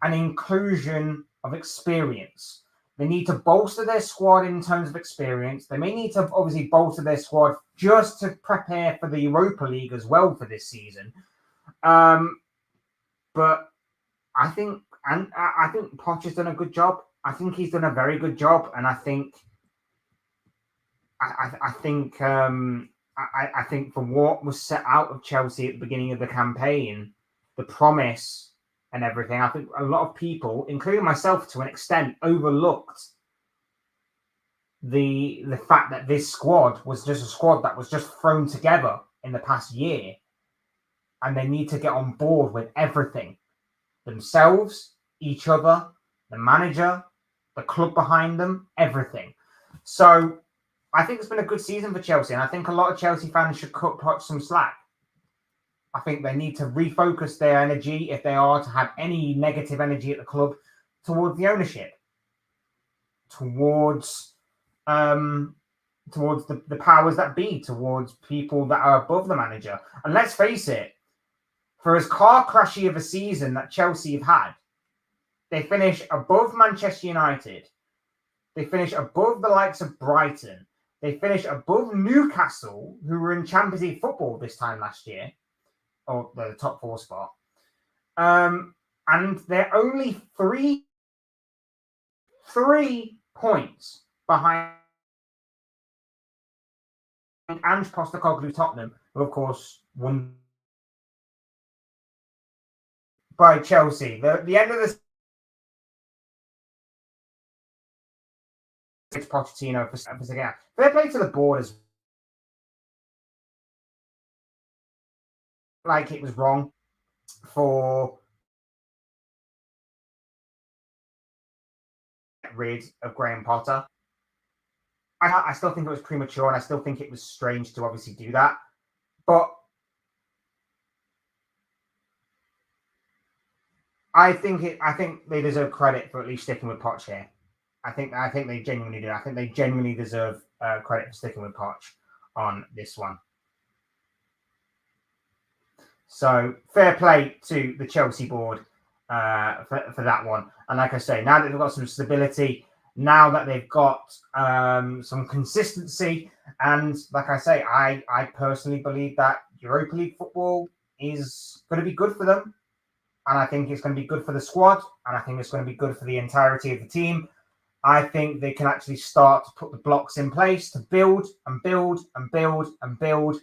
an inclusion of experience. They need to bolster their squad in terms of experience. They may need to obviously bolster their squad just to prepare for the Europa League as well for this season. But I think Poch has done a good job. I think he's done a very good job, and I think for what was set out of Chelsea at the beginning of the campaign, the promise and everything, I think a lot of people, including myself to an extent, overlooked the fact that this squad was just a squad that was just thrown together in the past year, and they need to get on board with everything themselves, each other, the manager, the club behind them, everything. So I think it's been a good season for Chelsea, and I think a lot of Chelsea fans should cut Poch some slack. I think they need to refocus their energy, if they are to have any negative energy at the club, towards the ownership, towards the powers that be, towards people that are above the manager. And let's face it, for as car crashy of a season that Chelsea have had, they finish above Manchester United. They finish above the likes of Brighton. They finish above Newcastle, who were in Champions League football this time last year, or the top 4 spot. And they're only three points behind Ange Postecoglou Tottenham, who of course won by Chelsea. The end of the Pochettino for Serie. Fair play to the board as like it was wrong for rid of Graham Potter. I still think it was premature, and I still think it was strange to obviously do that. But I think they deserve credit for at least sticking with Poch here. I think they genuinely do. I think they genuinely deserve credit for sticking with Poch on this one. So fair play to the Chelsea board for that one. And like I say, now that they've got some stability, now that they've got some consistency, and like I say, I personally believe that Europa League football is going to be good for them. And I think it's going to be good for the squad, and I think it's going to be good for the entirety of the team. I think they can actually start to put the blocks in place to build and build and build and build.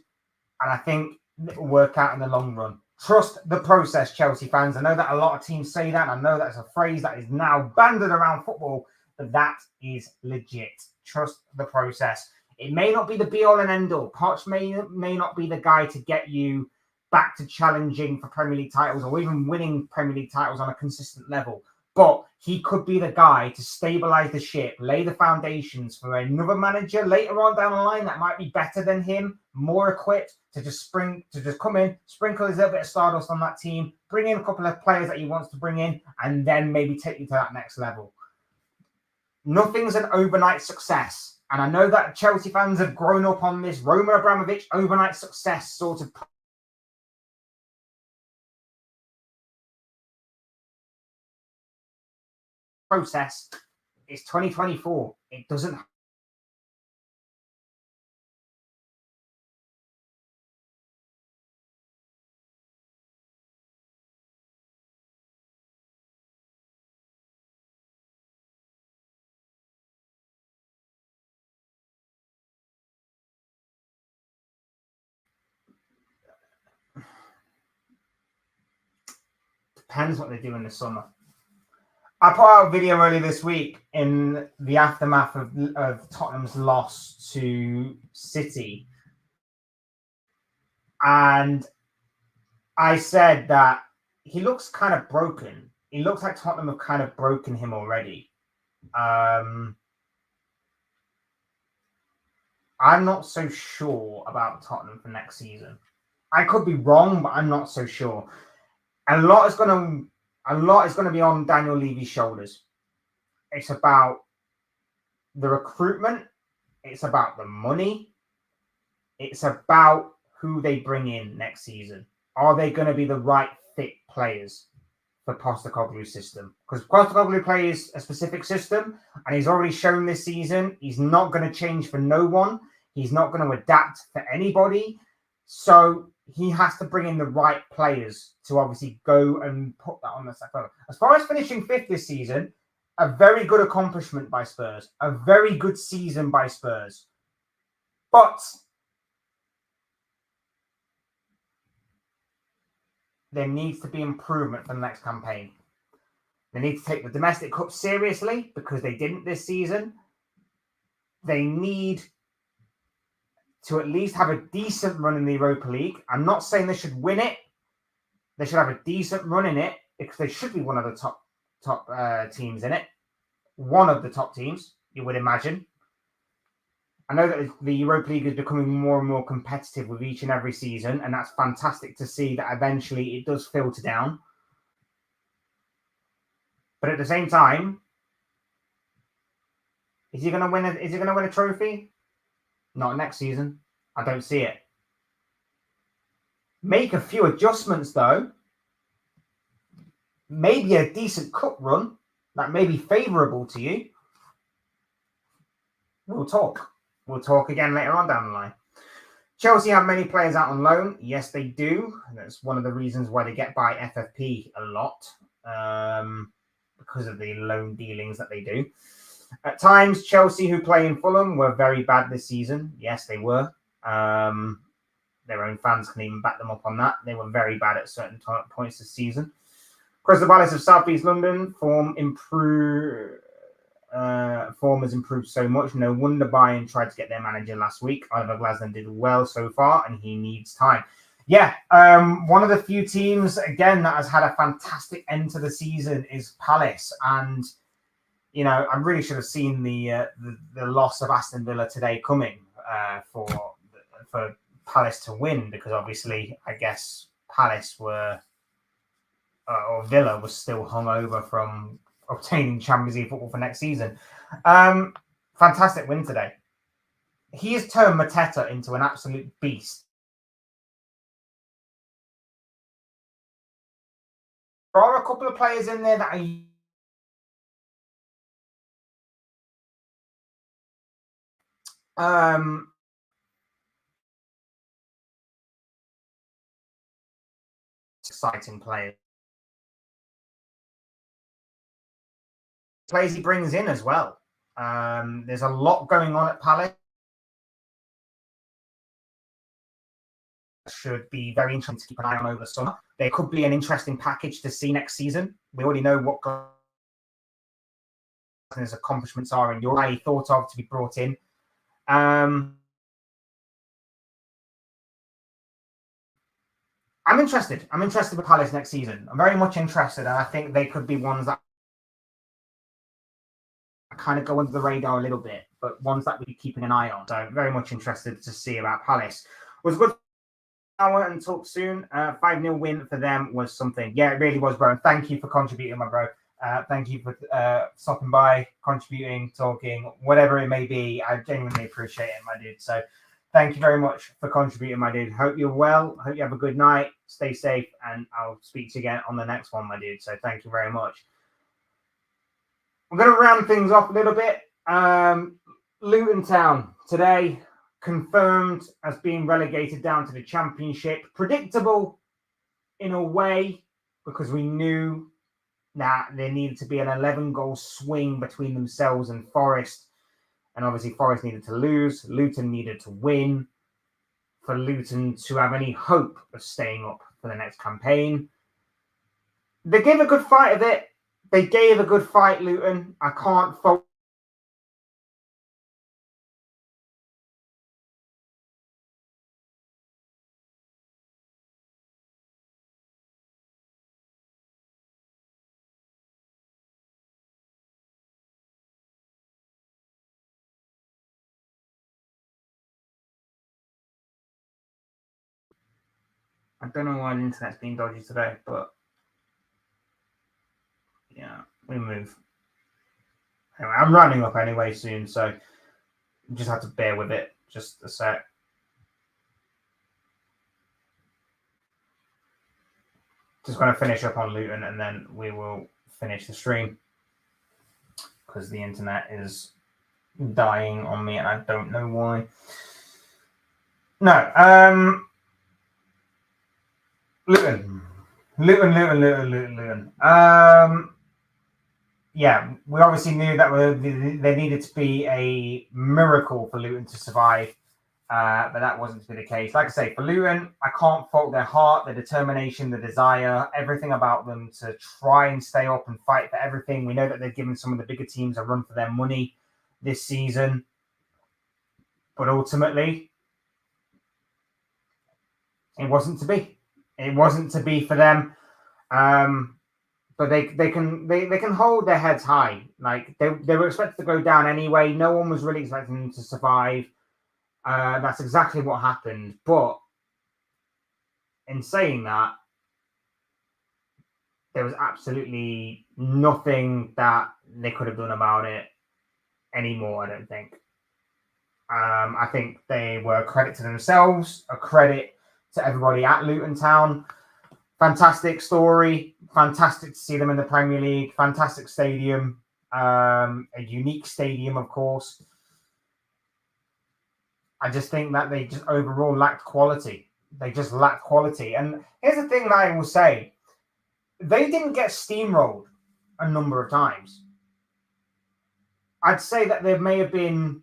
And I think it will work out in the long run. Trust the process, Chelsea fans. I know that a lot of teams say that. And I know that's a phrase that is now banded around football, but that is legit. Trust the process. It may not be the be-all and end-all. Poch may not be the guy to get you back to challenging for Premier League titles or even winning Premier League titles on a consistent level. But he could be the guy to stabilize the ship, lay the foundations for another manager later on down the line that might be better than him, more equipped to just come in, sprinkle a little bit of stardust on that team, bring in a couple of players that he wants to bring in, and then maybe take you to that next level. Nothing's an overnight success. And I know that Chelsea fans have grown up on this Roman Abramovich overnight success sort of process. It's 2024. It doesn't Depends what they do in the summer. I put out a video earlier this week in the aftermath of Tottenham's loss to City. And I said that he looks kind of broken. He looks like Tottenham have kind of broken him already. I'm not so sure about Tottenham for next season. I could be wrong, but I'm not so sure. A lot is going to be on Daniel Levy's shoulders. It's about the recruitment. It's about the money. It's about who they bring in next season. Are they going to be the right fit players for Postecoglou's system? Because Postecoglou plays a specific system, and he's already shown this season he's not going to change for no one. He's not going to adapt for anybody. So he has to bring in the right players to obviously go and put that on the second level. As far as finishing fifth this season, a very good accomplishment by Spurs. A very good season by Spurs. But there needs to be improvement for the next campaign. They need to take the domestic cup seriously because they didn't this season. They need to at least have a decent run in the Europa League. I'm not saying they should win it. They should have a decent run in it because they should be one of the top teams in it. One of the top teams, you would imagine. I know that the Europa League is becoming more and more competitive with each and every season, and that's fantastic to see that eventually it does filter down. But at the same time, is he going to win a trophy? Not next season. I don't see it. Make a few adjustments though. Maybe a decent cup run that may be favourable to you. We'll talk. We'll talk again later on down the line. Chelsea have many players out on loan. Yes, they do. That's one of the reasons why they get by FFP a lot, because of the loan dealings that they do. At times, Chelsea, who play in Fulham, were very bad this season. Yes, they were. Their own fans can even back them up on that. They were very bad at certain points this season. Crystal Palace of South East London, form has improved so much. No wonder Bayern tried to get their manager last week. Oliver Glasner did well so far, and he needs time. Yeah, one of the few teams, again, that has had a fantastic end to the season is Palace. And, you know, I really should have seen the loss of Aston Villa today coming for Palace to win, because obviously, I guess Palace or Villa was still hungover from obtaining Champions League football for next season. Fantastic win today. He has turned Mateta into an absolute beast. There are a couple of players in there that are exciting players. Players he brings in as well. There's a lot going on at Palace. Should be very interesting to keep an eye on over the summer. There could be an interesting package to see next season. We already know what his accomplishments are and you're highly thought of to be brought in. I'm interested. I'm interested with Palace next season. I'm very much interested, and I think they could be ones that kind of go under the radar a little bit, but ones that we're keeping an eye on. So very much interested to see about Palace. It was good hour and talk soon. 5-0 win for them was something. Yeah, it really was, bro. And thank you for contributing, my bro. Thank you for stopping by, contributing, talking, whatever it may be. I genuinely appreciate it, my dude. So thank you very much for contributing, my dude. Hope you're well. Hope you have a good night. Stay safe, and I'll speak to you again on the next one, my dude. So thank you very much. I'm going to round things off a little bit. Luton Town today confirmed as being relegated down to the Championship. Predictable in a way, because we knew that there needed to be an 11-goal swing between themselves and Forest. And obviously Forest needed to lose. Luton needed to win for Luton to have any hope of staying up for the next campaign. They gave a good fight of it. They gave a good fight, Luton. I can't fault. I don't know why the internet's being dodgy today, but yeah, we move. Anyway, I'm running up anyway soon, so you just have to bear with it. Just a sec. Just going to finish up on Luton and then we will finish the stream because the internet is dying on me and I don't know why. No, Luton. Yeah, we obviously knew that there needed to be a miracle for Luton to survive, but that wasn't to be the case. Like I say, for Luton, I can't fault their heart, their determination, the desire, everything about them to try and stay up and fight for everything. We know that they've given some of the bigger teams a run for their money this season, but ultimately, it wasn't to be. It wasn't to be for them. But they can hold their heads high. Like they were expected to go down anyway. No one was really expecting them to survive. That's exactly what happened. But in saying that, there was absolutely nothing that they could have done about it anymore, I don't think. I think they were a credit to themselves, a credit to everybody at Luton Town. Fantastic story. Fantastic to see them in the Premier League. Fantastic stadium. A unique stadium, of course. I just think that they just overall lacked quality. They just lacked quality. And here's the thing that I will say. They didn't get steamrolled a number of times. I'd say that there may have been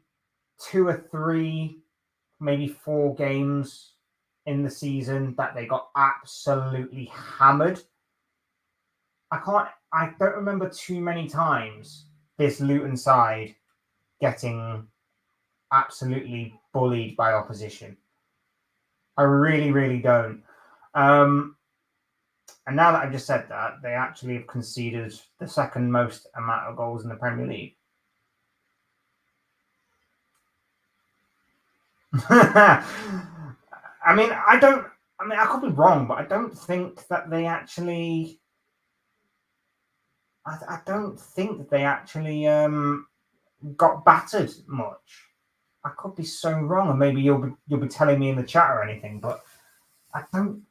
2 or 3, maybe 4 games in the season that they got absolutely hammered. I don't remember too many times this Luton side getting absolutely bullied by opposition. I really, really don't. And now that I've just said that, they actually have conceded the second most amount of goals in the Premier League. I could be wrong, but I don't think that they actually. I don't think that they actually got battered much. I could be so wrong, and maybe you'll be telling me in the chat or anything, but I don't.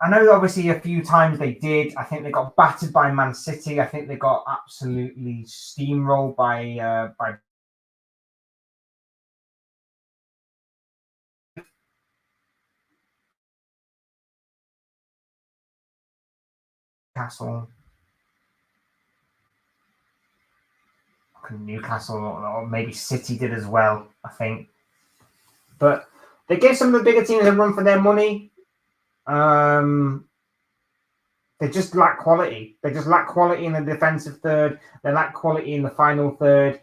I know obviously a few times they did. I think they got battered by Man City. I think they got absolutely steamrolled by Newcastle, or maybe City did as well, I think. But they gave some of the bigger teams a run for their money. They just lack quality. They just lack quality in the defensive third. They lack quality in the final third.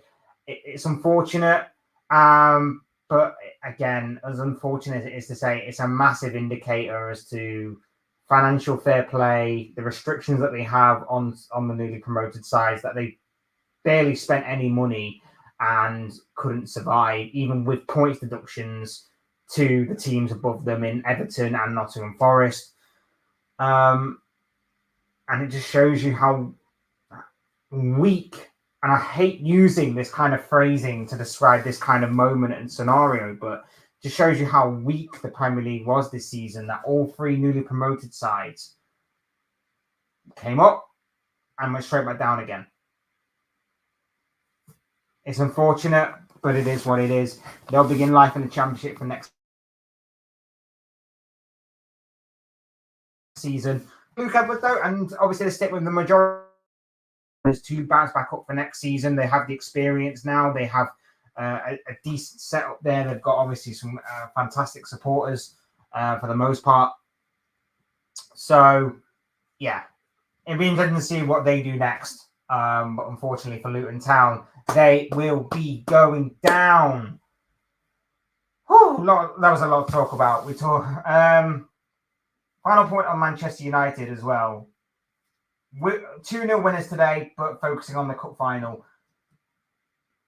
It's unfortunate. But again, as unfortunate as it is to say, it's a massive indicator as to financial fair play, the restrictions that they have on the newly promoted sides, that they barely spent any money and couldn't survive, even with points deductions to the teams above them in Everton and Nottingham Forest. And it just shows you how weak, and I hate using this kind of phrasing to describe this kind of moment and scenario, but just shows you how weak the Premier League was this season, that all 3 newly promoted sides came up and went straight back down again. It's unfortunate, but it is what it is. They'll begin life in the Championship for next season. Luke Edwards, though, and obviously they stick with the majority to bounce back up for next season. They have the experience now. They have a decent setup there. They've got obviously some fantastic supporters for the most part. So, yeah, it'd be interesting to see what they do next. But unfortunately for Luton Town, they will be going down. Whew, that was a lot to talk about. Final point on Manchester United as well. 2-0 winners today, but focusing on the cup final.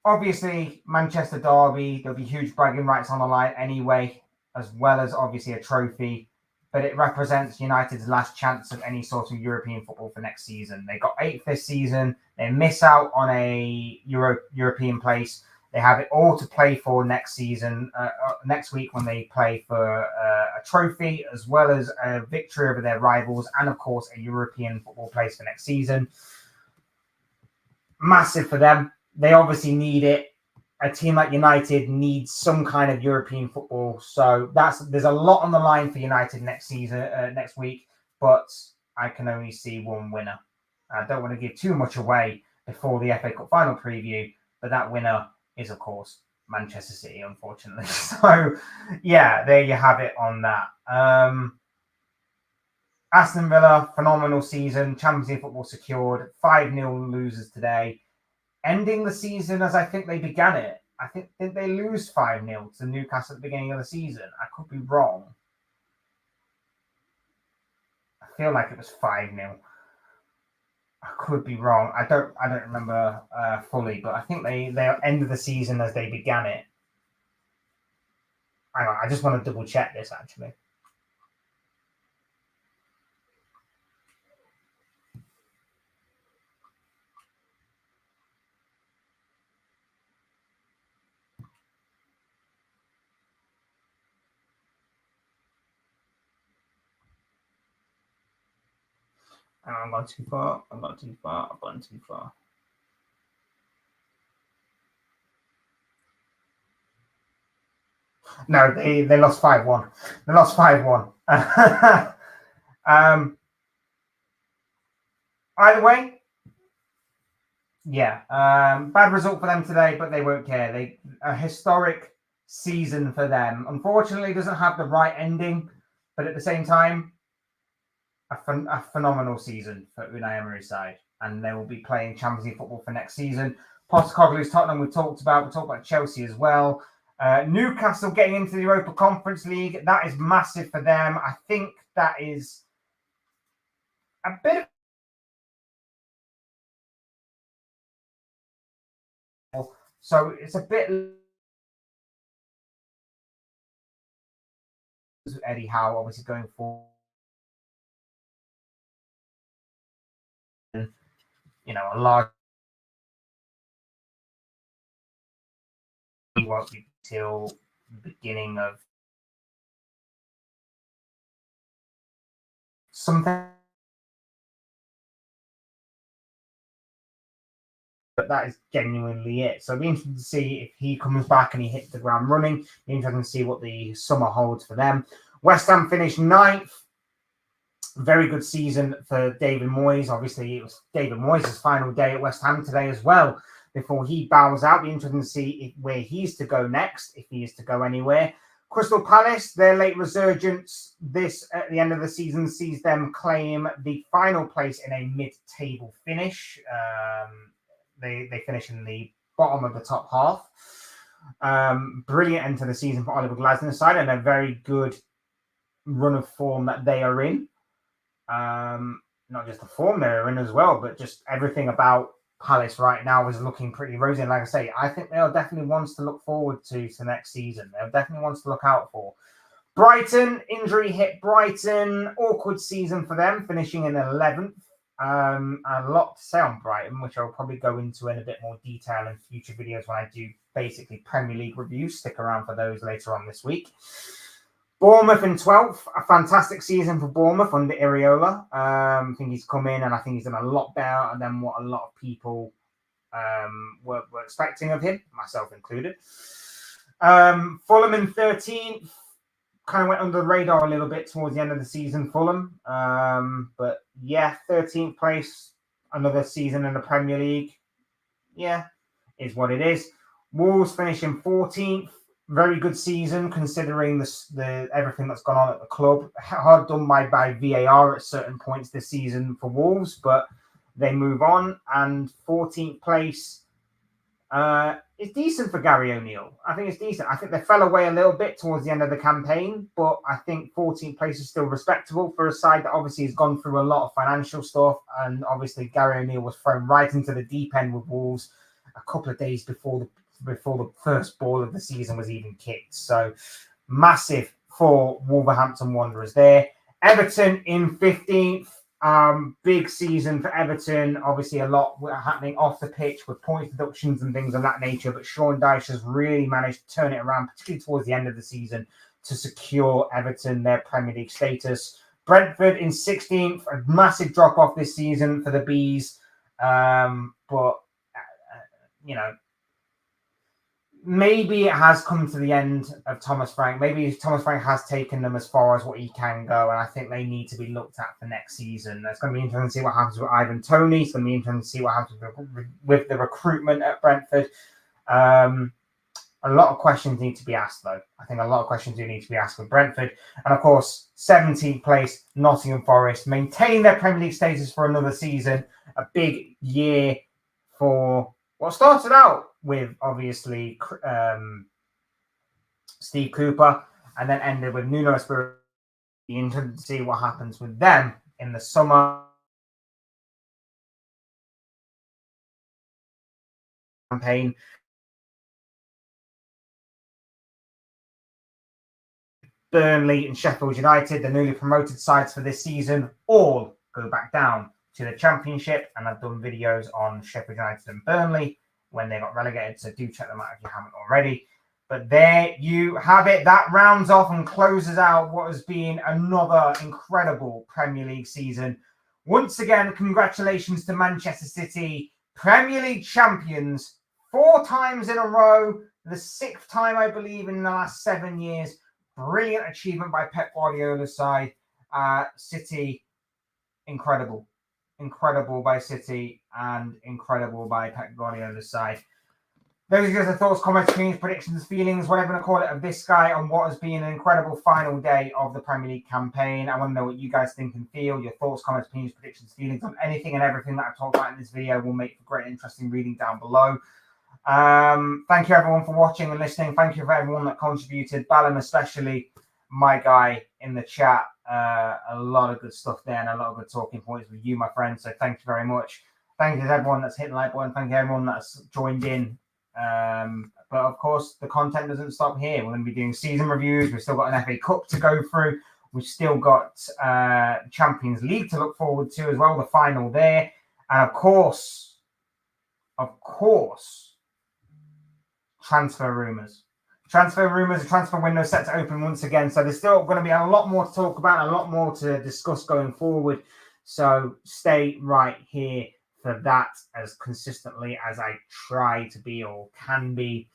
Obviously, Manchester derby, there'll be huge bragging rights on the line anyway, as well as obviously a trophy. But it represents United's last chance of any sort of European football for next season. They got 8th this season. They miss out on a European place. They have it all to play for next season, next week when they play for a trophy, as well as a victory over their rivals, and of course a European football place for next season. Massive for them. They obviously need it. A team like United needs some kind of European football, so there's a lot on the line for United next week. But I can only see one winner. I don't want to give too much away before the FA Cup final preview, but that winner is, of course, Manchester City, unfortunately. So, yeah, there you have it on that. Aston Villa, phenomenal season. Champions League football secured. 5-0 losers today. Ending the season as I think they began it. Did they lose 5-0 to Newcastle at the beginning of the season? I could be wrong. I feel like it was 5-0. I could be wrong. I don't remember fully, but I think they ended the season as they began it. Hang on, I just want to double check this actually. I'm going too far. I've gone too far. No, they lost 5-1. They lost 5-1. Either way, yeah. Bad result for them today, but they won't care. A historic season for them. Unfortunately, doesn't have the right ending, but at the same time, a phenomenal season for Unai Emery's side, and they will be playing Champions League football for next season. Postecoglou's Tottenham we talked about Chelsea as well. Newcastle getting into the Europa Conference League, that is massive for them. I think that is a bit of... So it's a bit... Eddie Howe obviously going forward. You know, a large... He won't be till the beginning of something. But that is genuinely it. So it'll be interesting to see if he comes back and he hits the ground running. It'll be interesting to see what the summer holds for them. West Ham finished 9th. Very good season for David Moyes. Obviously, it was David Moyes' final day at West Ham today as well, before he bows out. It'll be interesting to see where he's to go next, if he is to go anywhere. Crystal Palace, their late resurgence at the end of the season sees them claim the final place in a mid-table finish. They finish in the bottom of the top half. Brilliant end to the season for Oliver Glasner's side, and a very good run of form that they are in. Not just the form they're in as well, but just everything about Palace right now is looking pretty rosy. And like I say, I think they are definitely ones to look forward to next season. They're definitely ones to look out for. Brighton, injury hit Brighton. Awkward season for them, finishing in 11th. A lot to say on Brighton, which I'll probably go into in a bit more detail in future videos when I do basically Premier League reviews. Stick around for those later on this week. Bournemouth in 12th, a fantastic season for Bournemouth under Iriola. I think he's come in and I think he's done a lot better than what a lot of people were expecting of him, myself included. Fulham in 13th, kind of went under the radar a little bit towards the end of the season, Fulham. But yeah, 13th place, another season in the Premier League. Yeah, is what it is. Wolves finishing 14th. very good season considering the everything that's gone on at the club. Hard done by VAR at certain points this season for Wolves, but they move on. And 14th place is decent for Gary O'Neill. I think it's decent. I think they fell away a little bit towards the end of the campaign, but I think 14th place is still respectable for a side that obviously has gone through a lot of financial stuff. And obviously Gary O'Neill was thrown right into the deep end with Wolves a couple of days before the first ball of the season was even kicked. So massive for Wolverhampton Wanderers there. Everton in 15th. Big season for Everton. Obviously, a lot happening off the pitch with point deductions and things of that nature. But Sean Dyche has really managed to turn it around, particularly towards the end of the season, to secure Everton their Premier League status. Brentford in 16th, a massive drop off this season for the Bees. But you know, maybe it has come to the end of Thomas Frank. Maybe Thomas Frank has taken them as far as what he can go, and I think they need to be looked at for next season. It's going to be interesting to see what happens with Ivan Toney. It's going to be interesting to see what happens with the recruitment at Brentford. A lot of questions need to be asked, though. I think a lot of questions do need to be asked with Brentford. And, of course, 17th place, Nottingham Forest, maintain their Premier League status for another season. A big year for what started out with, obviously, Steve Cooper, and then ended with Nuno Espirito. Be interested to see what happens with them in the summer campaign. Burnley and Sheffield United, the newly promoted sides for this season, all go back down to the Championship. And I've done videos on Sheffield United and Burnley when they got relegated, so do check them out if you haven't already. But there you have it. That rounds off and closes out what has been another incredible Premier League season. Once again, congratulations to Manchester City, Premier League champions 4 times in a row, the 6th time, I believe, in the last 7 years. Brilliant achievement by Pep Guardiola's side. City, incredible. Incredible by City and incredible by Pep Guardiola's side. Those are your thoughts, comments, opinions, predictions, feelings, whatever you want to call it, of this guy on what has been an incredible final day of the Premier League campaign. I want to know what you guys think and feel. Your thoughts, comments, opinions, predictions, feelings on anything and everything that I've talked about in this video will make for great, interesting reading down below. Thank you everyone for watching and listening. Thank you for everyone that contributed, Ballum especially, my guy in the chat. A lot of good stuff there and a lot of good talking points with you, my friend. So thank you very much. Thank you to everyone that's hit the like button. Thank you to everyone that's joined in. But of course, the content doesn't stop here. We're going to be doing season reviews. We've still got an FA Cup to go through. We've still got Champions League to look forward to as well, the final there. And of course, transfer rumours. The transfer window set to open once again. So there's still going to be a lot more to talk about, a lot more to discuss going forward. So stay right here for that as consistently as I try to be or can be.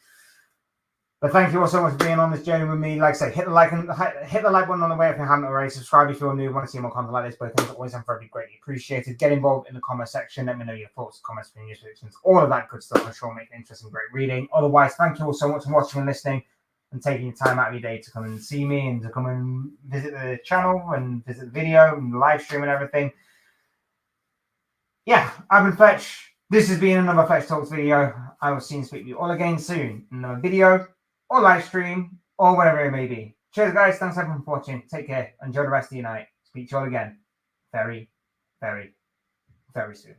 But thank you all so much for being on this journey with me. Like I say, hit the like button on the way if you haven't already. Subscribe if you're new. Want to see more content like this. Both things always and forever greatly appreciated. Get involved in the comment section. Let me know your thoughts, comments, opinions, predictions, all of that good stuff. I'm sure will make it interesting, great reading. Otherwise, thank you all so much for watching and listening and taking your time out of your day to come and see me and to come and visit the channel and visit the video and the live stream and everything. Yeah, I've been Fletch. This has been another Fletch Talks video. I will see and speak to you all again soon in another video or live stream or whatever it may be. Cheers, guys. Thanks everyone for watching. Take care. Enjoy the rest of your night. Speak to you all again very, very, very soon.